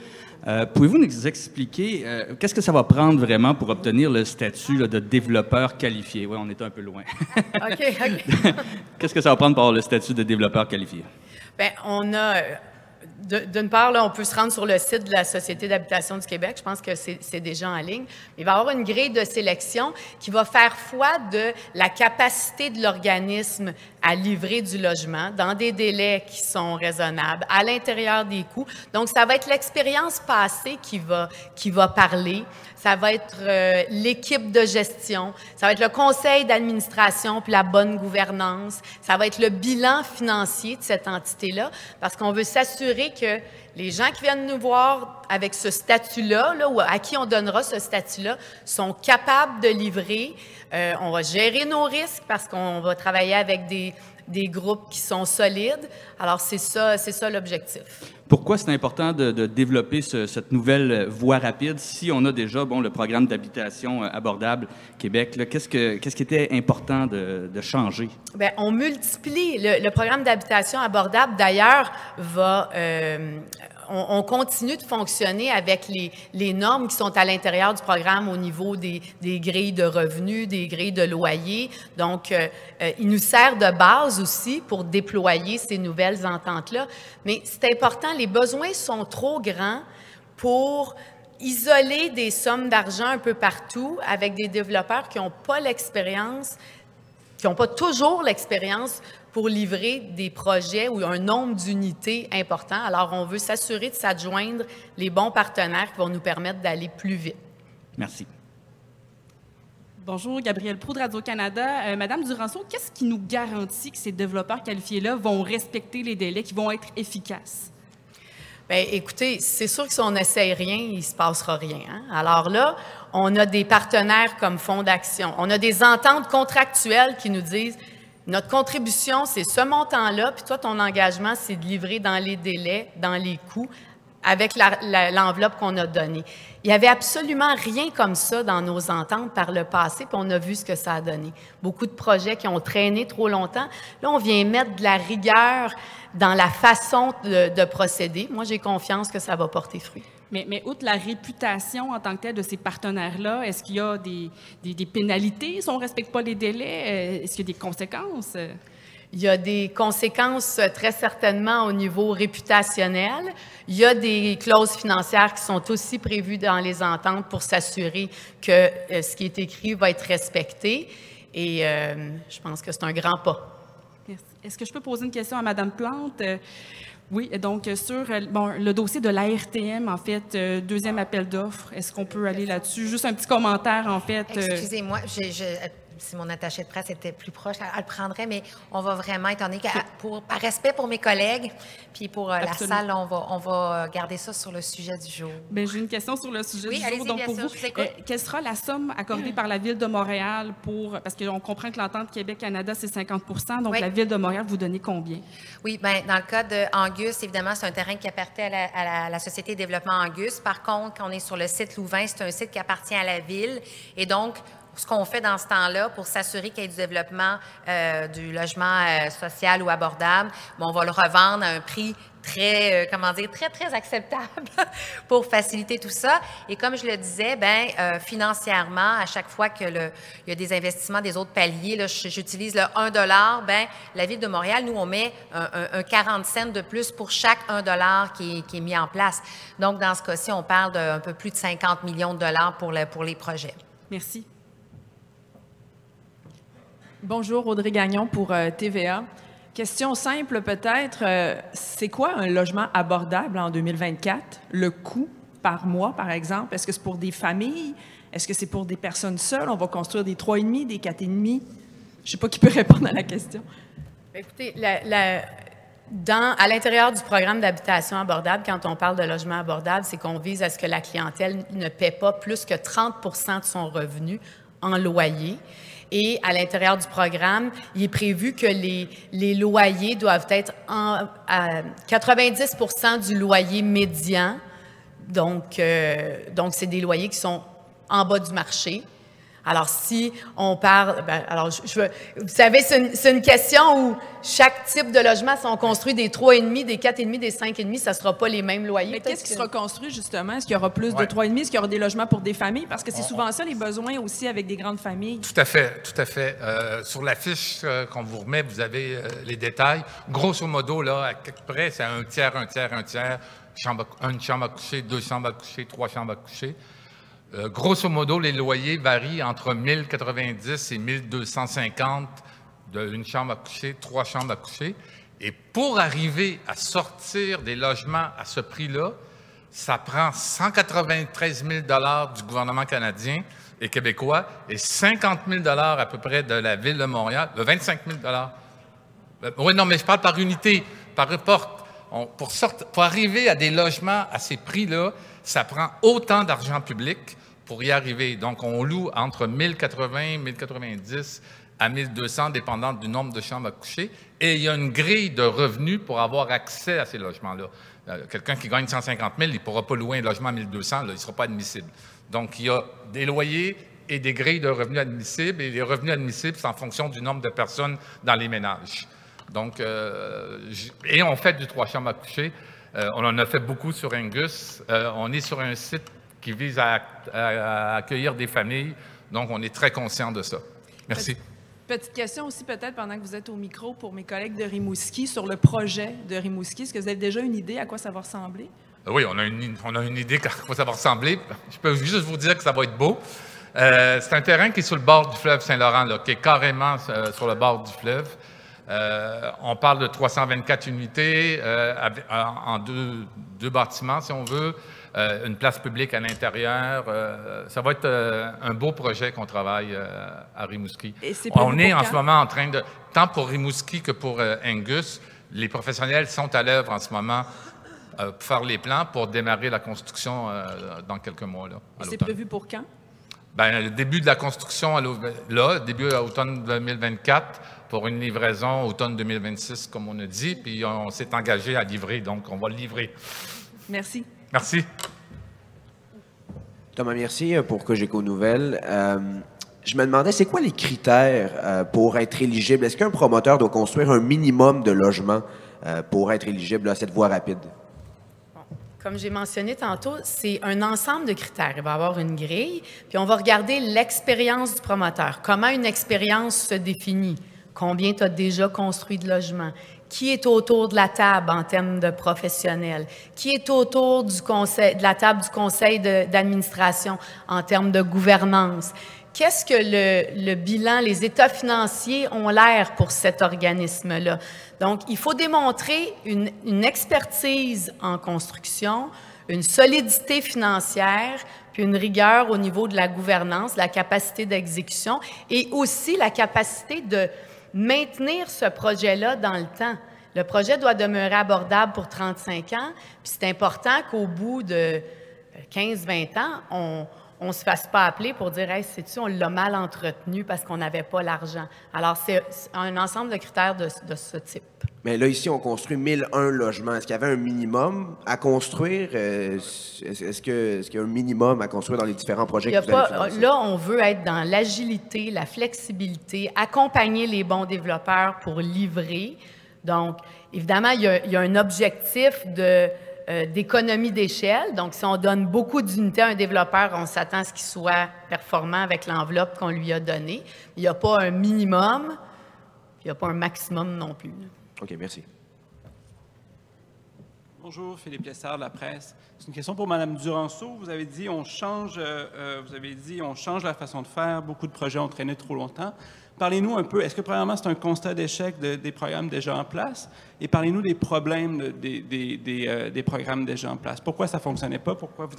Pouvez-vous nous expliquer qu'est-ce que ça va prendre vraiment pour obtenir le statut là, de développeur qualifié? Oui, on est un peu loin. OK. Qu'est-ce que ça va prendre pour avoir le statut de développeur qualifié? Bien, on a... D'une part, là, on peut se rendre sur le site de la Société d'habitation du Québec. Je pense que c'est déjà en ligne. Il va y avoir une grille de sélection qui va faire foi de la capacité de l'organisme à livrer du logement dans des délais qui sont raisonnables, à l'intérieur des coûts. Donc, ça va être l'expérience passée qui va parler. Ça va être l'équipe de gestion. Ça va être le conseil d'administration puis la bonne gouvernance. Ça va être le bilan financier de cette entité-là parce qu'on veut s'assurer que les gens qui viennent nous voir avec ce statut-là, là, ou à qui on donnera ce statut-là, sont capables de livrer. On va gérer nos risques parce qu'on va travailler avec des des groupes qui sont solides. Alors, c'est ça l'objectif. Pourquoi c'est important de développer cette nouvelle voie rapide si on a déjà le programme d'habitation abordable Québec? Qu'est-ce qui était important de changer? Bien, on multiplie. Le programme d'habitation abordable, d'ailleurs, on continue de fonctionner avec les normes qui sont à l'intérieur du programme au niveau des grilles de revenus, des grilles de loyer. Donc, il nous sert de base aussi pour déployer ces nouvelles ententes-là. Mais c'est important, les besoins sont trop grands pour isoler des sommes d'argent un peu partout avec des développeurs qui n'ont pas l'expérience, qui n'ont pas toujours l'expérience pour livrer des projets ou un nombre d'unités important. Alors, on veut s'assurer de s'adjoindre les bons partenaires qui vont nous permettre d'aller plus vite. Merci. Bonjour, Gabrielle Proulx de Radio-Canada. Madame Duranceau, qu'est-ce qui nous garantit que ces développeurs qualifiés-là vont respecter les délais, qui vont être efficaces? Bien, écoutez, c'est sûr que si on n'essaye rien, il ne se passera rien. Hein? Alors là, on a des partenaires comme Fonds d'action. On a des ententes contractuelles qui nous disent notre contribution, c'est ce montant-là, puis toi, ton engagement, c'est de livrer dans les délais, dans les coûts, avec l'enveloppe qu'on a donnée. Il n'y avait absolument rien comme ça dans nos ententes par le passé, puis on a vu ce que ça a donné. Beaucoup de projets qui ont traîné trop longtemps. Là, on vient mettre de la rigueur dans la façon de procéder. Moi, j'ai confiance que ça va porter fruit. Mais outre la réputation en tant que telle de ces partenaires-là, est-ce qu'il y a des pénalités si on ne respecte pas les délais? Est-ce qu'il y a des conséquences? Il y a des conséquences très certainement au niveau réputationnel. Il y a des clauses financières qui sont aussi prévues dans les ententes pour s'assurer que ce qui est écrit va être respecté. Et je pense que c'est un grand pas. Merci. Est-ce que je peux poser une question à Mme Plante? Oui, donc sur le dossier de l'ARTM, en fait, deuxième appel d'offres, est-ce qu'on peut aller là-dessus? Juste un petit commentaire, en fait. Excusez-moi, si mon attaché de presse était plus proche, elle le prendrait, mais on va vraiment, étant donné par respect pour mes collègues, puis pour la salle, on va garder ça sur le sujet du jour. Bien, j'ai une question sur le sujet du jour. Oui, allez-y, bien sûr, je vous écoute. Quelle sera la somme accordée par la Ville de Montréal parce qu'on comprend que l'entente Québec-Canada, c'est 50 %, donc la Ville de Montréal, vous donnez combien? Oui, bien, dans le cas d'Angus, évidemment, c'est un terrain qui appartient à la Société de développement Angus. Par contre, quand on est sur le site Louvain, c'est un site qui appartient à la Ville, et donc, ce qu'on fait dans ce temps-là pour s'assurer qu'il y ait du développement du logement social ou abordable, on va le revendre à un prix très acceptable pour faciliter tout ça. Et comme je le disais, financièrement, à chaque fois qu'il y a des investissements des autres paliers, là, j'utilise le 1 $, la Ville de Montréal, nous, on met un 40 cents de plus pour chaque 1 $ qui est mis en place. Donc, dans ce cas-ci, on parle d'un peu plus de 50 millions de dollars pour les projets. Merci. Bonjour, Audrey Gagnon pour TVA. Question simple peut-être, c'est quoi un logement abordable en 2024? Le coût par mois, par exemple? Est-ce que c'est pour des familles? Est-ce que c'est pour des personnes seules? On va construire des 3,5, des 4,5? Je ne sais pas qui peut répondre à la question. Écoutez, à l'intérieur du programme d'habitation abordable, quand on parle de logement abordable, c'est qu'on vise à ce que la clientèle ne paie pas plus que 30 % de son revenu en loyer. Et à l'intérieur du programme, il est prévu que les loyers doivent être à 90 % du loyer médian. Donc c'est des loyers qui sont en bas du marché. Alors, si on parle... vous savez, c'est une question où chaque type de logement, si on construit des 3,5, des 4,5, des 5,5, ça ne sera pas les mêmes loyers. Mais qu'est-ce qui sera construit, justement? Est-ce qu'il y aura plus de 3,5? Est-ce qu'il y aura des logements pour des familles? Parce que c'est souvent ça, les besoins aussi avec des grandes familles. Tout à fait, tout à fait. Sur la fiche qu'on vous remet, vous avez les détails. Grosso modo, là, à quelque près, c'est un tiers, un tiers, un tiers. Une chambre à coucher, 2 chambres à coucher, 3 chambres à coucher. Grosso modo, les loyers varient entre 1 090 et 1 250 d'une chambre à coucher, 3 chambres à coucher. Et pour arriver à sortir des logements à ce prix-là, ça prend 193 000 $ du gouvernement canadien et québécois et 50 000 $ à peu près de la Ville de Montréal, 25 000 $. Oui, non, mais je parle par unité, par report. Pour arriver à des logements à ces prix-là, ça prend autant d'argent public pour y arriver. Donc, on loue entre 1080, 1090 à 1 200, dépendant du nombre de chambres à coucher. Et il y a une grille de revenus pour avoir accès à ces logements-là. Quelqu'un qui gagne 150 000, il ne pourra pas louer un logement à 1 200, là, il ne sera pas admissible. Donc, il y a des loyers et des grilles de revenus admissibles. Et les revenus admissibles, c'est en fonction du nombre de personnes dans les ménages. Donc, et on fait du 3 chambres à coucher. On en a fait beaucoup sur Angus. On est sur un site qui vise à accueillir des familles. Donc, on est très conscient de ça. Merci. Petite question aussi peut-être pendant que vous êtes au micro pour mes collègues de Rimouski sur le projet de Rimouski. Est-ce que vous avez déjà une idée à quoi ça va ressembler? Oui, on a une idée à quoi ça va ressembler. Je peux juste vous dire que ça va être beau. C'est un terrain qui est sur le bord du fleuve Saint-Laurent, là, qui est carrément sur le bord du fleuve. On parle de 324 unités en deux bâtiments, si on veut, une place publique à l'intérieur. Ça va être un beau projet qu'on travaille à Rimouski. On est en ce moment en train de, tant pour Rimouski que pour Angus, les professionnels sont à l'œuvre en ce moment pour faire les plans pour démarrer la construction dans quelques mois. C'est prévu pour quand? Bien, le début de la construction, début à automne 2024, pour une livraison automne 2026, comme on a dit, puis on s'est engagé à livrer, donc on va le livrer. Merci. Merci. Thomas Mercier pour Cogeco Nouvelles. Je me demandais, c'est quoi les critères pour être éligible? Est-ce qu'un promoteur doit construire un minimum de logements pour être éligible à cette voie rapide? Comme j'ai mentionné tantôt, c'est un ensemble de critères. Il va y avoir une grille, puis on va regarder l'expérience du promoteur. Comment une expérience se définit? Combien tu as déjà construit de logements? Qui est autour de la table en termes de professionnels? Qui est autour de la table du conseil d'administration en termes de gouvernance? Qu'est-ce que le bilan, les états financiers ont l'air pour cet organisme-là? Donc, il faut démontrer une expertise en construction, une solidité financière, puis une rigueur au niveau de la gouvernance, la capacité d'exécution et aussi la capacité de maintenir ce projet-là dans le temps. Le projet doit demeurer abordable pour 35 ans, puis c'est important qu'au bout de 15-20 ans, on ne se fasse pas appeler pour dire « Hey, sais-tu, on l'a mal entretenu parce qu'on n'avait pas l'argent. » Alors, c'est un ensemble de critères de ce type. Mais là, ici, on construit 1001 logements. Est-ce qu'il y avait un minimum à construire? Est-ce qu'il y a un minimum à construire dans les différents projets que vous allez financer? Là, on veut être dans l'agilité, la flexibilité, accompagner les bons développeurs pour livrer. Donc, évidemment, il y a un objectif d'économie d'échelle. Donc, si on donne beaucoup d'unités à un développeur, on s'attend à ce qu'il soit performant avec l'enveloppe qu'on lui a donnée. Il n'y a pas un minimum, il n'y a pas un maximum non plus. OK, merci. Bonjour, Philippe Lessard de la presse. C'est une question pour Mme Duranceau. Vous avez dit on change la façon de faire. Beaucoup de projets ont traîné trop longtemps. Parlez-nous un peu, est-ce que premièrement c'est un constat d'échec des programmes déjà en place? Et parlez-nous des problèmes des programmes déjà en place. Pourquoi ça ne fonctionnait pas? Pourquoi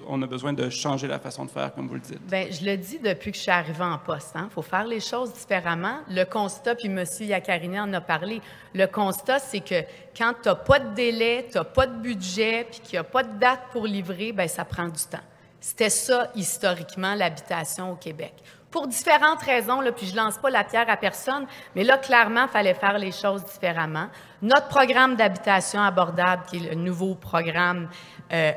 on a besoin de changer la façon de faire, comme vous le dites? Bien, je le dis depuis que je suis arrivée en poste. Il faut faire les choses différemment. Le constat, puis M. Iacarini en a parlé, le constat, c'est que quand tu n'as pas de délai, tu n'as pas de budget, puis qu'il n'y a pas de date pour livrer, bien, ça prend du temps. C'était ça, historiquement, l'habitation au Québec. Pour différentes raisons, là, puis je ne lance pas la pierre à personne, mais là, clairement, il fallait faire les choses différemment. Notre programme d'habitation abordable, qui est le nouveau programme,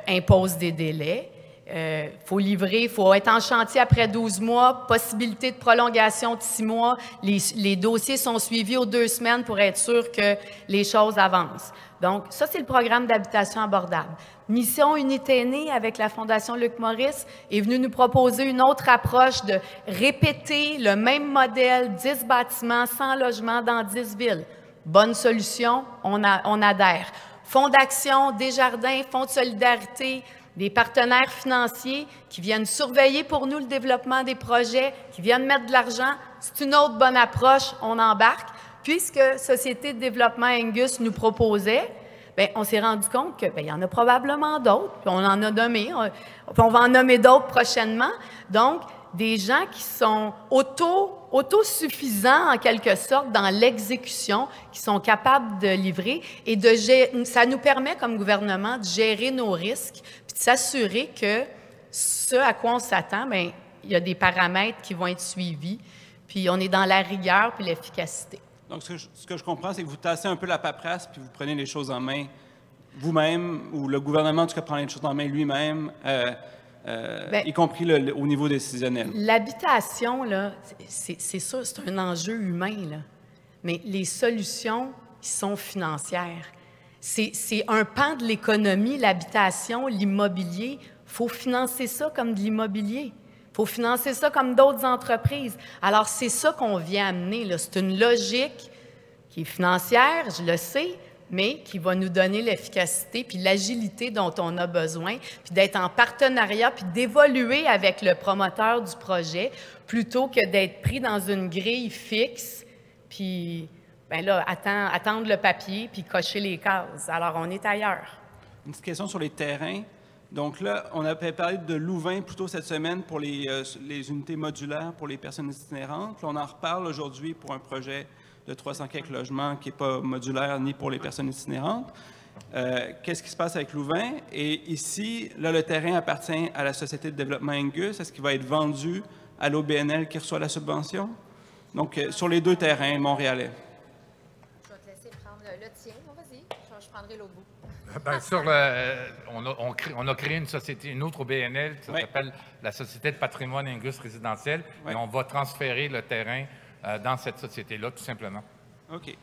impose des délais. Il faut livrer, il faut être en chantier après 12 mois, possibilité de prolongation de 6 mois. Les dossiers sont suivis aux 2 semaines pour être sûr que les choses avancent. Donc, ça, c'est le programme d'habitation abordable. Mission Unité Aînée avec la Fondation Luc Maurice est venue nous proposer une autre approche de répéter le même modèle, 10 bâtiments, 100 logements dans 10 villes. Bonne solution, on adhère. Fonds d'action, Desjardins, Fonds de solidarité, des partenaires financiers qui viennent surveiller pour nous le développement des projets, qui viennent mettre de l'argent. C'est une autre bonne approche, on embarque. Puisque Société de développement Angus nous proposait, bien, on s'est rendu compte qu'il y en a probablement d'autres, puis on en a nommé, puis on va en nommer d'autres prochainement. Donc, des gens qui sont autosuffisants en quelque sorte dans l'exécution, qui sont capables de livrer et ça nous permet comme gouvernement de gérer nos risques puis de s'assurer que ce à quoi on s'attend, bien, il y a des paramètres qui vont être suivis. puis on est dans la rigueur puis l'efficacité. Donc, ce que je comprends, c'est que vous tassez un peu la paperasse puis vous prenez les choses en main vous-même, ou le gouvernement, en tout cas, prend les choses en main lui-même, y compris au niveau décisionnel. L'habitation, là, c'est sûr, c'est un enjeu humain, là. Mais les solutions, ils sont financières. C'est un pan de l'économie, l'habitation, l'immobilier. Il faut financer ça comme de l'immobilier. Il faut financer ça comme d'autres entreprises. Alors, c'est ça qu'on vient amener, là. C'est une logique qui est financière, je le sais, mais qui va nous donner l'efficacité puis l'agilité dont on a besoin, puis d'être en partenariat, puis d'évoluer avec le promoteur du projet, plutôt que d'être pris dans une grille fixe, puis bien là, attendre le papier, puis cocher les cases. Alors, on est ailleurs. Une petite question sur les terrains. Donc là, on avait parlé de Louvain plus tôt cette semaine pour les unités modulaires pour les personnes itinérantes. Là, on en reparle aujourd'hui pour un projet de 300 quelques logements qui n'est pas modulaire ni pour les personnes itinérantes. Qu'est-ce qui se passe avec Louvain? Et ici, là, le terrain appartient à la Société de développement Angus. Est-ce qu'il va être vendu à l'OBNL qui reçoit la subvention? Donc, sur les deux terrains montréalais. Je vais te laisser prendre le tien. Vas-y, je prendrai l'autre bout. Bien, on a créé une société, une autre OBNL, qui s'appelle la Société de patrimoine Angus résidentiel, et on va transférer le terrain dans cette société-là, tout simplement. OK.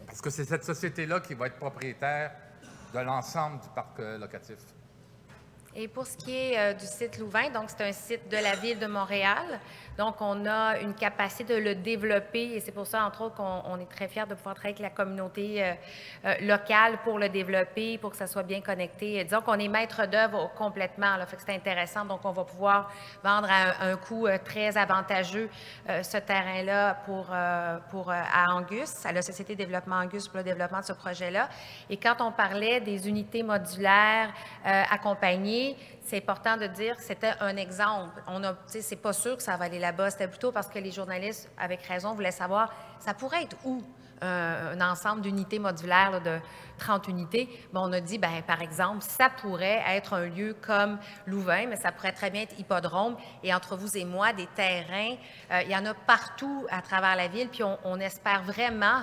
Parce que c'est cette société-là qui va être propriétaire de l'ensemble du parc locatif. Et pour ce qui est du site Louvain, donc c'est un site de la Ville de Montréal. Donc, on a une capacité de le développer et c'est pour ça, entre autres, qu'on est très fiers de pouvoir travailler avec la communauté locale pour le développer, pour que ça soit bien connecté. Disons qu'on est maître d'œuvre complètement, là, fait que c'est intéressant. Donc, on va pouvoir vendre à un coût très avantageux ce terrain-là à Angus, à la Société de développement Angus pour le développement de ce projet-là. Et quand on parlait des unités modulaires accompagnées, c'est important de dire que c'était un exemple. C'est pas sûr que ça va aller là-bas. C'était plutôt parce que les journalistes, avec raison, voulaient savoir ça pourrait être où un ensemble d'unités modulaires là, de 30 unités. Bon, on a dit, bien, par exemple, ça pourrait être un lieu comme Louvain, mais ça pourrait très bien être Hippodrome. Et entre vous et moi, des terrains, il y en a partout à travers la ville. Puis on espère vraiment,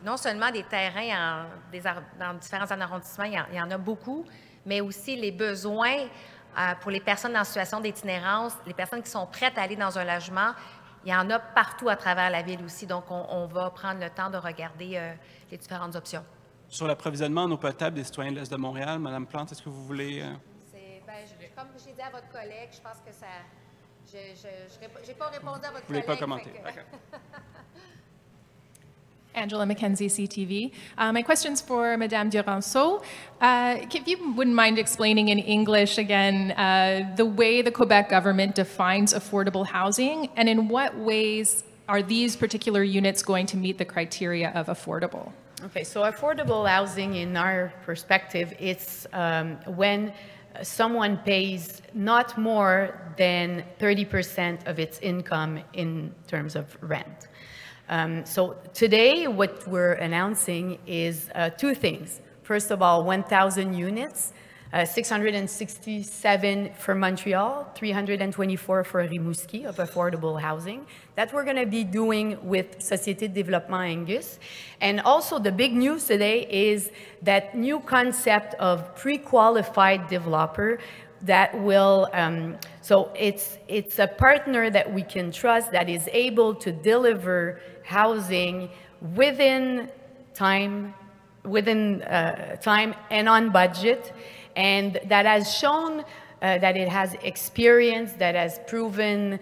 non seulement des terrains dans différents arrondissements, il y en a beaucoup, mais aussi les besoins pour les personnes en situation d'itinérance, les personnes qui sont prêtes à aller dans un logement, il y en a partout à travers la ville aussi. Donc, on va prendre le temps de regarder les différentes options. Sur l'approvisionnement en eau potable des citoyens de l'Est de Montréal, Mme Plante, est-ce que vous voulez... Comme j'ai dit à votre collègue, je pense que ça... Je n'ai pas répondu à votre collègue. Vous ne voulez pas commenter. Angela McKenzie, CTV. My question's for Madame Duranceau. If you wouldn't mind explaining in English again the way the Quebec government defines affordable housing, and in what ways are these particular units going to meet the criteria of affordable? Okay, so affordable housing, in our perspective, it's when someone pays not more than 30% of its income in terms of rent. So today, what we're announcing is two things. First of all, 1,000 units, 667 for Montreal, 324 for Rimouski of affordable housing. That we're going to be doing with Société de développement Angus. And also the big news today is that new concept of pre-qualified developer that will, so it's a partner that we can trust that is able to deliver housing within time and on budget, and that has shown that it has experience, that has proven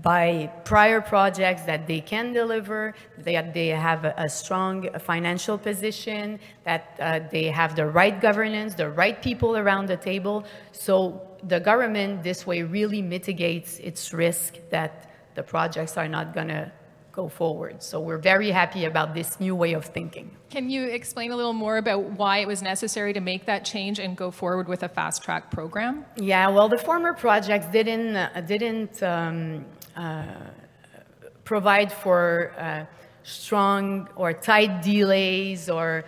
by prior projects that they can deliver, that they have a strong financial position, that they have the right governance, the right people around the table. So the government this way really mitigates its risk that the projects are not going to go forward. So we're very happy about this new way of thinking. Can you explain a little more about why it was necessary to make that change and go forward with a fast-track program? Yeah, well, the former projects didn't provide for strong or tight delays or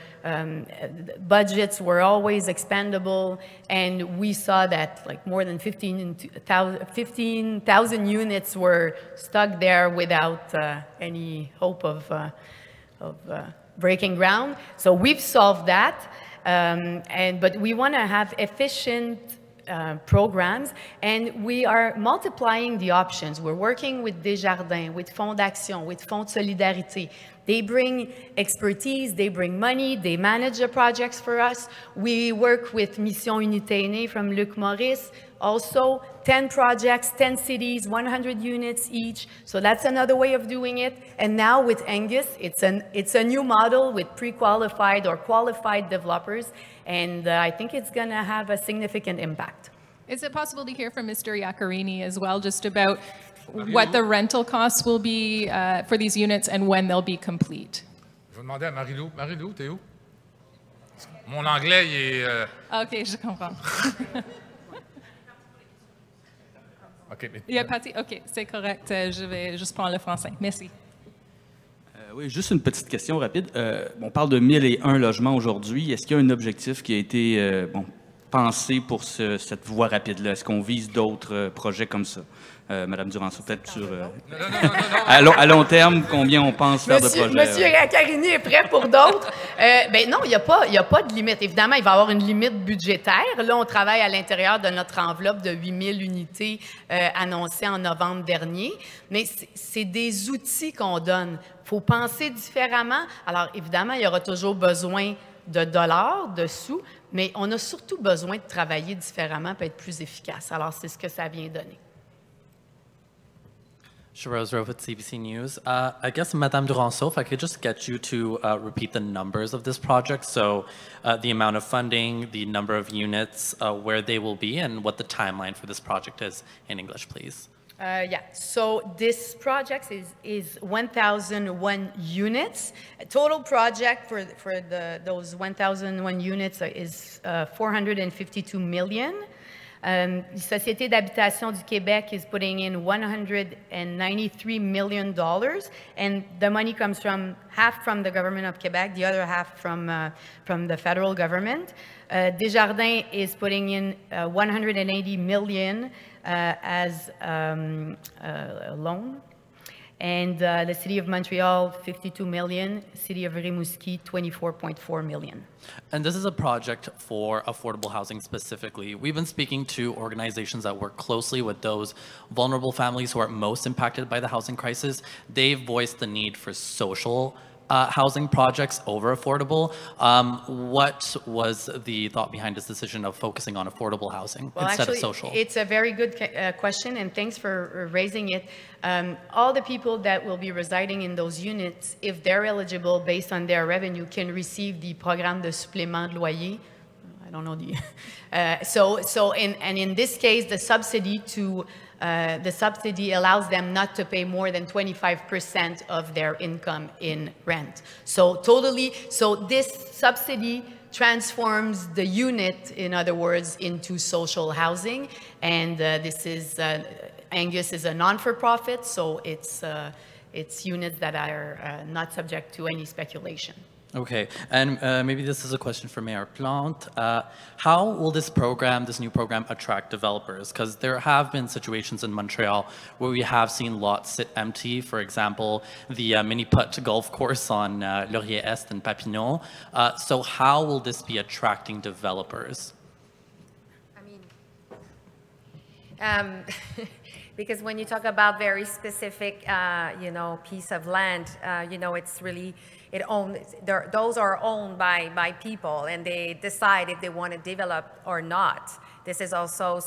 budgets were always expendable, and we saw that like more than 15,000 units were stuck there without any hope of breaking ground. So we've solved that, but we want to have efficient programs, and we are multiplying the options. We're working with Desjardins, with Fonds d'Action, with Fonds de Solidarité. They bring expertise, they bring money, they manage the projects for us. We work with Mission Unité Aînée from Luc Maurice, also 10 projects, 10 cities, 100 units each. So that's another way of doing it. And now with Angus, it's a new model with pre-qualified or qualified developers, and I think it's going to have a significant impact. Is it possible to hear from Mr. Iaccarini as well, just about what the rental costs will be for these units and when they'll be complete? Je vais demander à Marie-Lou. Marie-Lou, t'es où? Mon anglais, il est... OK, je comprends. OK, mais... Il y a Patty? OK, c'est correct. Je vais juste prendre le français. Merci. Oui, juste une petite question rapide. On parle de 1001 logements aujourd'hui. Est-ce qu'il y a un objectif qui a été pensé pour cette voie rapide-là? Est-ce qu'on vise d'autres projets comme ça? Madame Duranceau, peut-être sur... à long terme, combien on pense faire de projets? Monsieur Iaccarini est prêt pour d'autres. Ben non, il n'y a pas de limite. Évidemment, il va y avoir une limite budgétaire. Là, on travaille à l'intérieur de notre enveloppe de 8000 unités annoncées en novembre dernier. Mais c'est des outils qu'on donne. Il faut penser différemment. Alors, évidemment, il y aura toujours besoin de dollars, de sous, mais on a surtout besoin de travailler différemment pour être plus efficace. Alors, c'est ce que ça vient donner. Shiroz Rove with CBC News. I guess, Madame Duranceau, if I could just get you to repeat the numbers of this project. So the amount of funding, the number of units, where they will be, and what the timeline for this project is in English, please. Yeah, so this project is 1,001 units. Total project for those 1,001 units is $452 million. The Société d'Habitation du Québec is putting in $193 million, and the money comes from half from the government of Quebec, the other half from the federal government. Desjardins is putting in $180 million as a loan. And the City of Montreal, $52 million. City of Rimouski, $24.4 million. And this is a project for affordable housing specifically. We've been speaking to organizations that work closely with those vulnerable families who are most impacted by the housing crisis. They've voiced the need for social housing projects over affordable. What was the thought behind this decision of focusing on affordable housing instead of social? It's a very good question, and thanks for raising it. All the people that will be residing in those units, if they're eligible based on their revenue, can receive the programme de supplément de loyer. I don't know and in this case, the subsidy allows them not to pay more than 25% of their income in rent. So this subsidy transforms the unit, in other words, into social housing. And Angus is a non-for-profit, so it's units that are not subject to any speculation. Okay, and maybe this is a question for Mayor Plante. How will this new program, attract developers? Because there have been situations in Montreal where we have seen lots sit empty. For example, the mini-putt golf course on Laurier Est and Papineau. So how will this be attracting developers? Because when you talk about very specific, piece of land, it's really, those are owned by people, and they decide if they want to develop or not. This is also,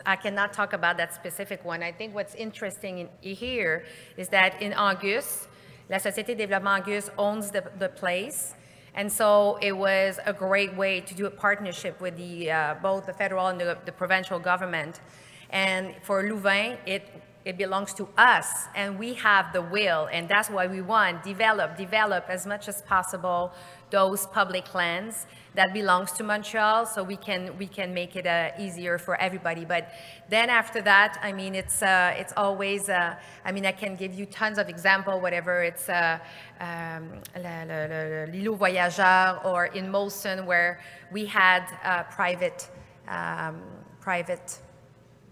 I cannot talk about that specific one. I think what's interesting here is that in Angus, La Société Développement Angus owns the place. And so it was a great way to do a partnership with both the federal and the provincial government. And for Louvain, it It belongs to us, and we have the will, and that's why we want develop as much as possible those public lands that belongs to Montreal, so we can make it easier for everybody. But then after that, I mean, it's always, I mean, I can give you tons of example, whatever it's l'îlot voyageur, or in Molson, where we had private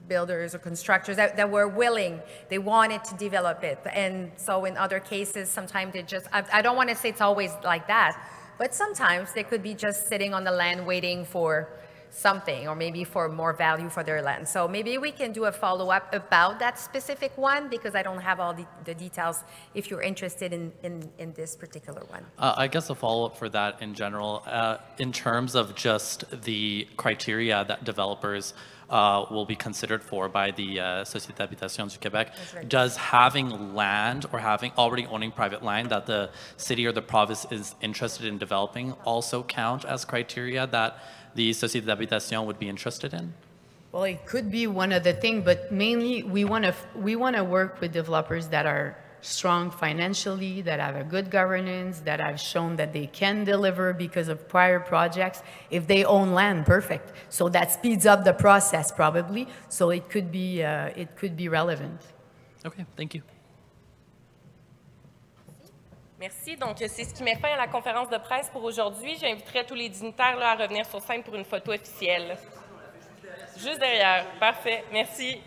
builders or constructors that were willing, they wanted to develop it. And so in other cases, sometimes they just, I don't want to say it's always like that, but sometimes they could be just sitting on the land waiting for something, or maybe for more value for their land. So maybe we can do a follow-up about that specific one, because I don't have all the details if you're interested in this particular one. I guess a follow-up for that in general, in terms of just the criteria that developers will be considered for by the Société d'Habitation du Québec. Right. Does having land or already owning private land that the city or the province is interested in developing also count as criteria that the Société d'Habitation would be interested in? Well, it could be one of the things, but mainly we want to work with developers that are strong financially, that have a good governance, that have shown that they can deliver because of prior projects. If they own land, perfect. So that speeds up the process probably. So it could be relevant. Okay, thank you. Merci. Donc, c'est ce qui met fin à la conférence de presse pour aujourd'hui. J'inviterai tous les dignitaires là, à revenir sur scène pour une photo officielle. Juste derrière. Parfait. Merci.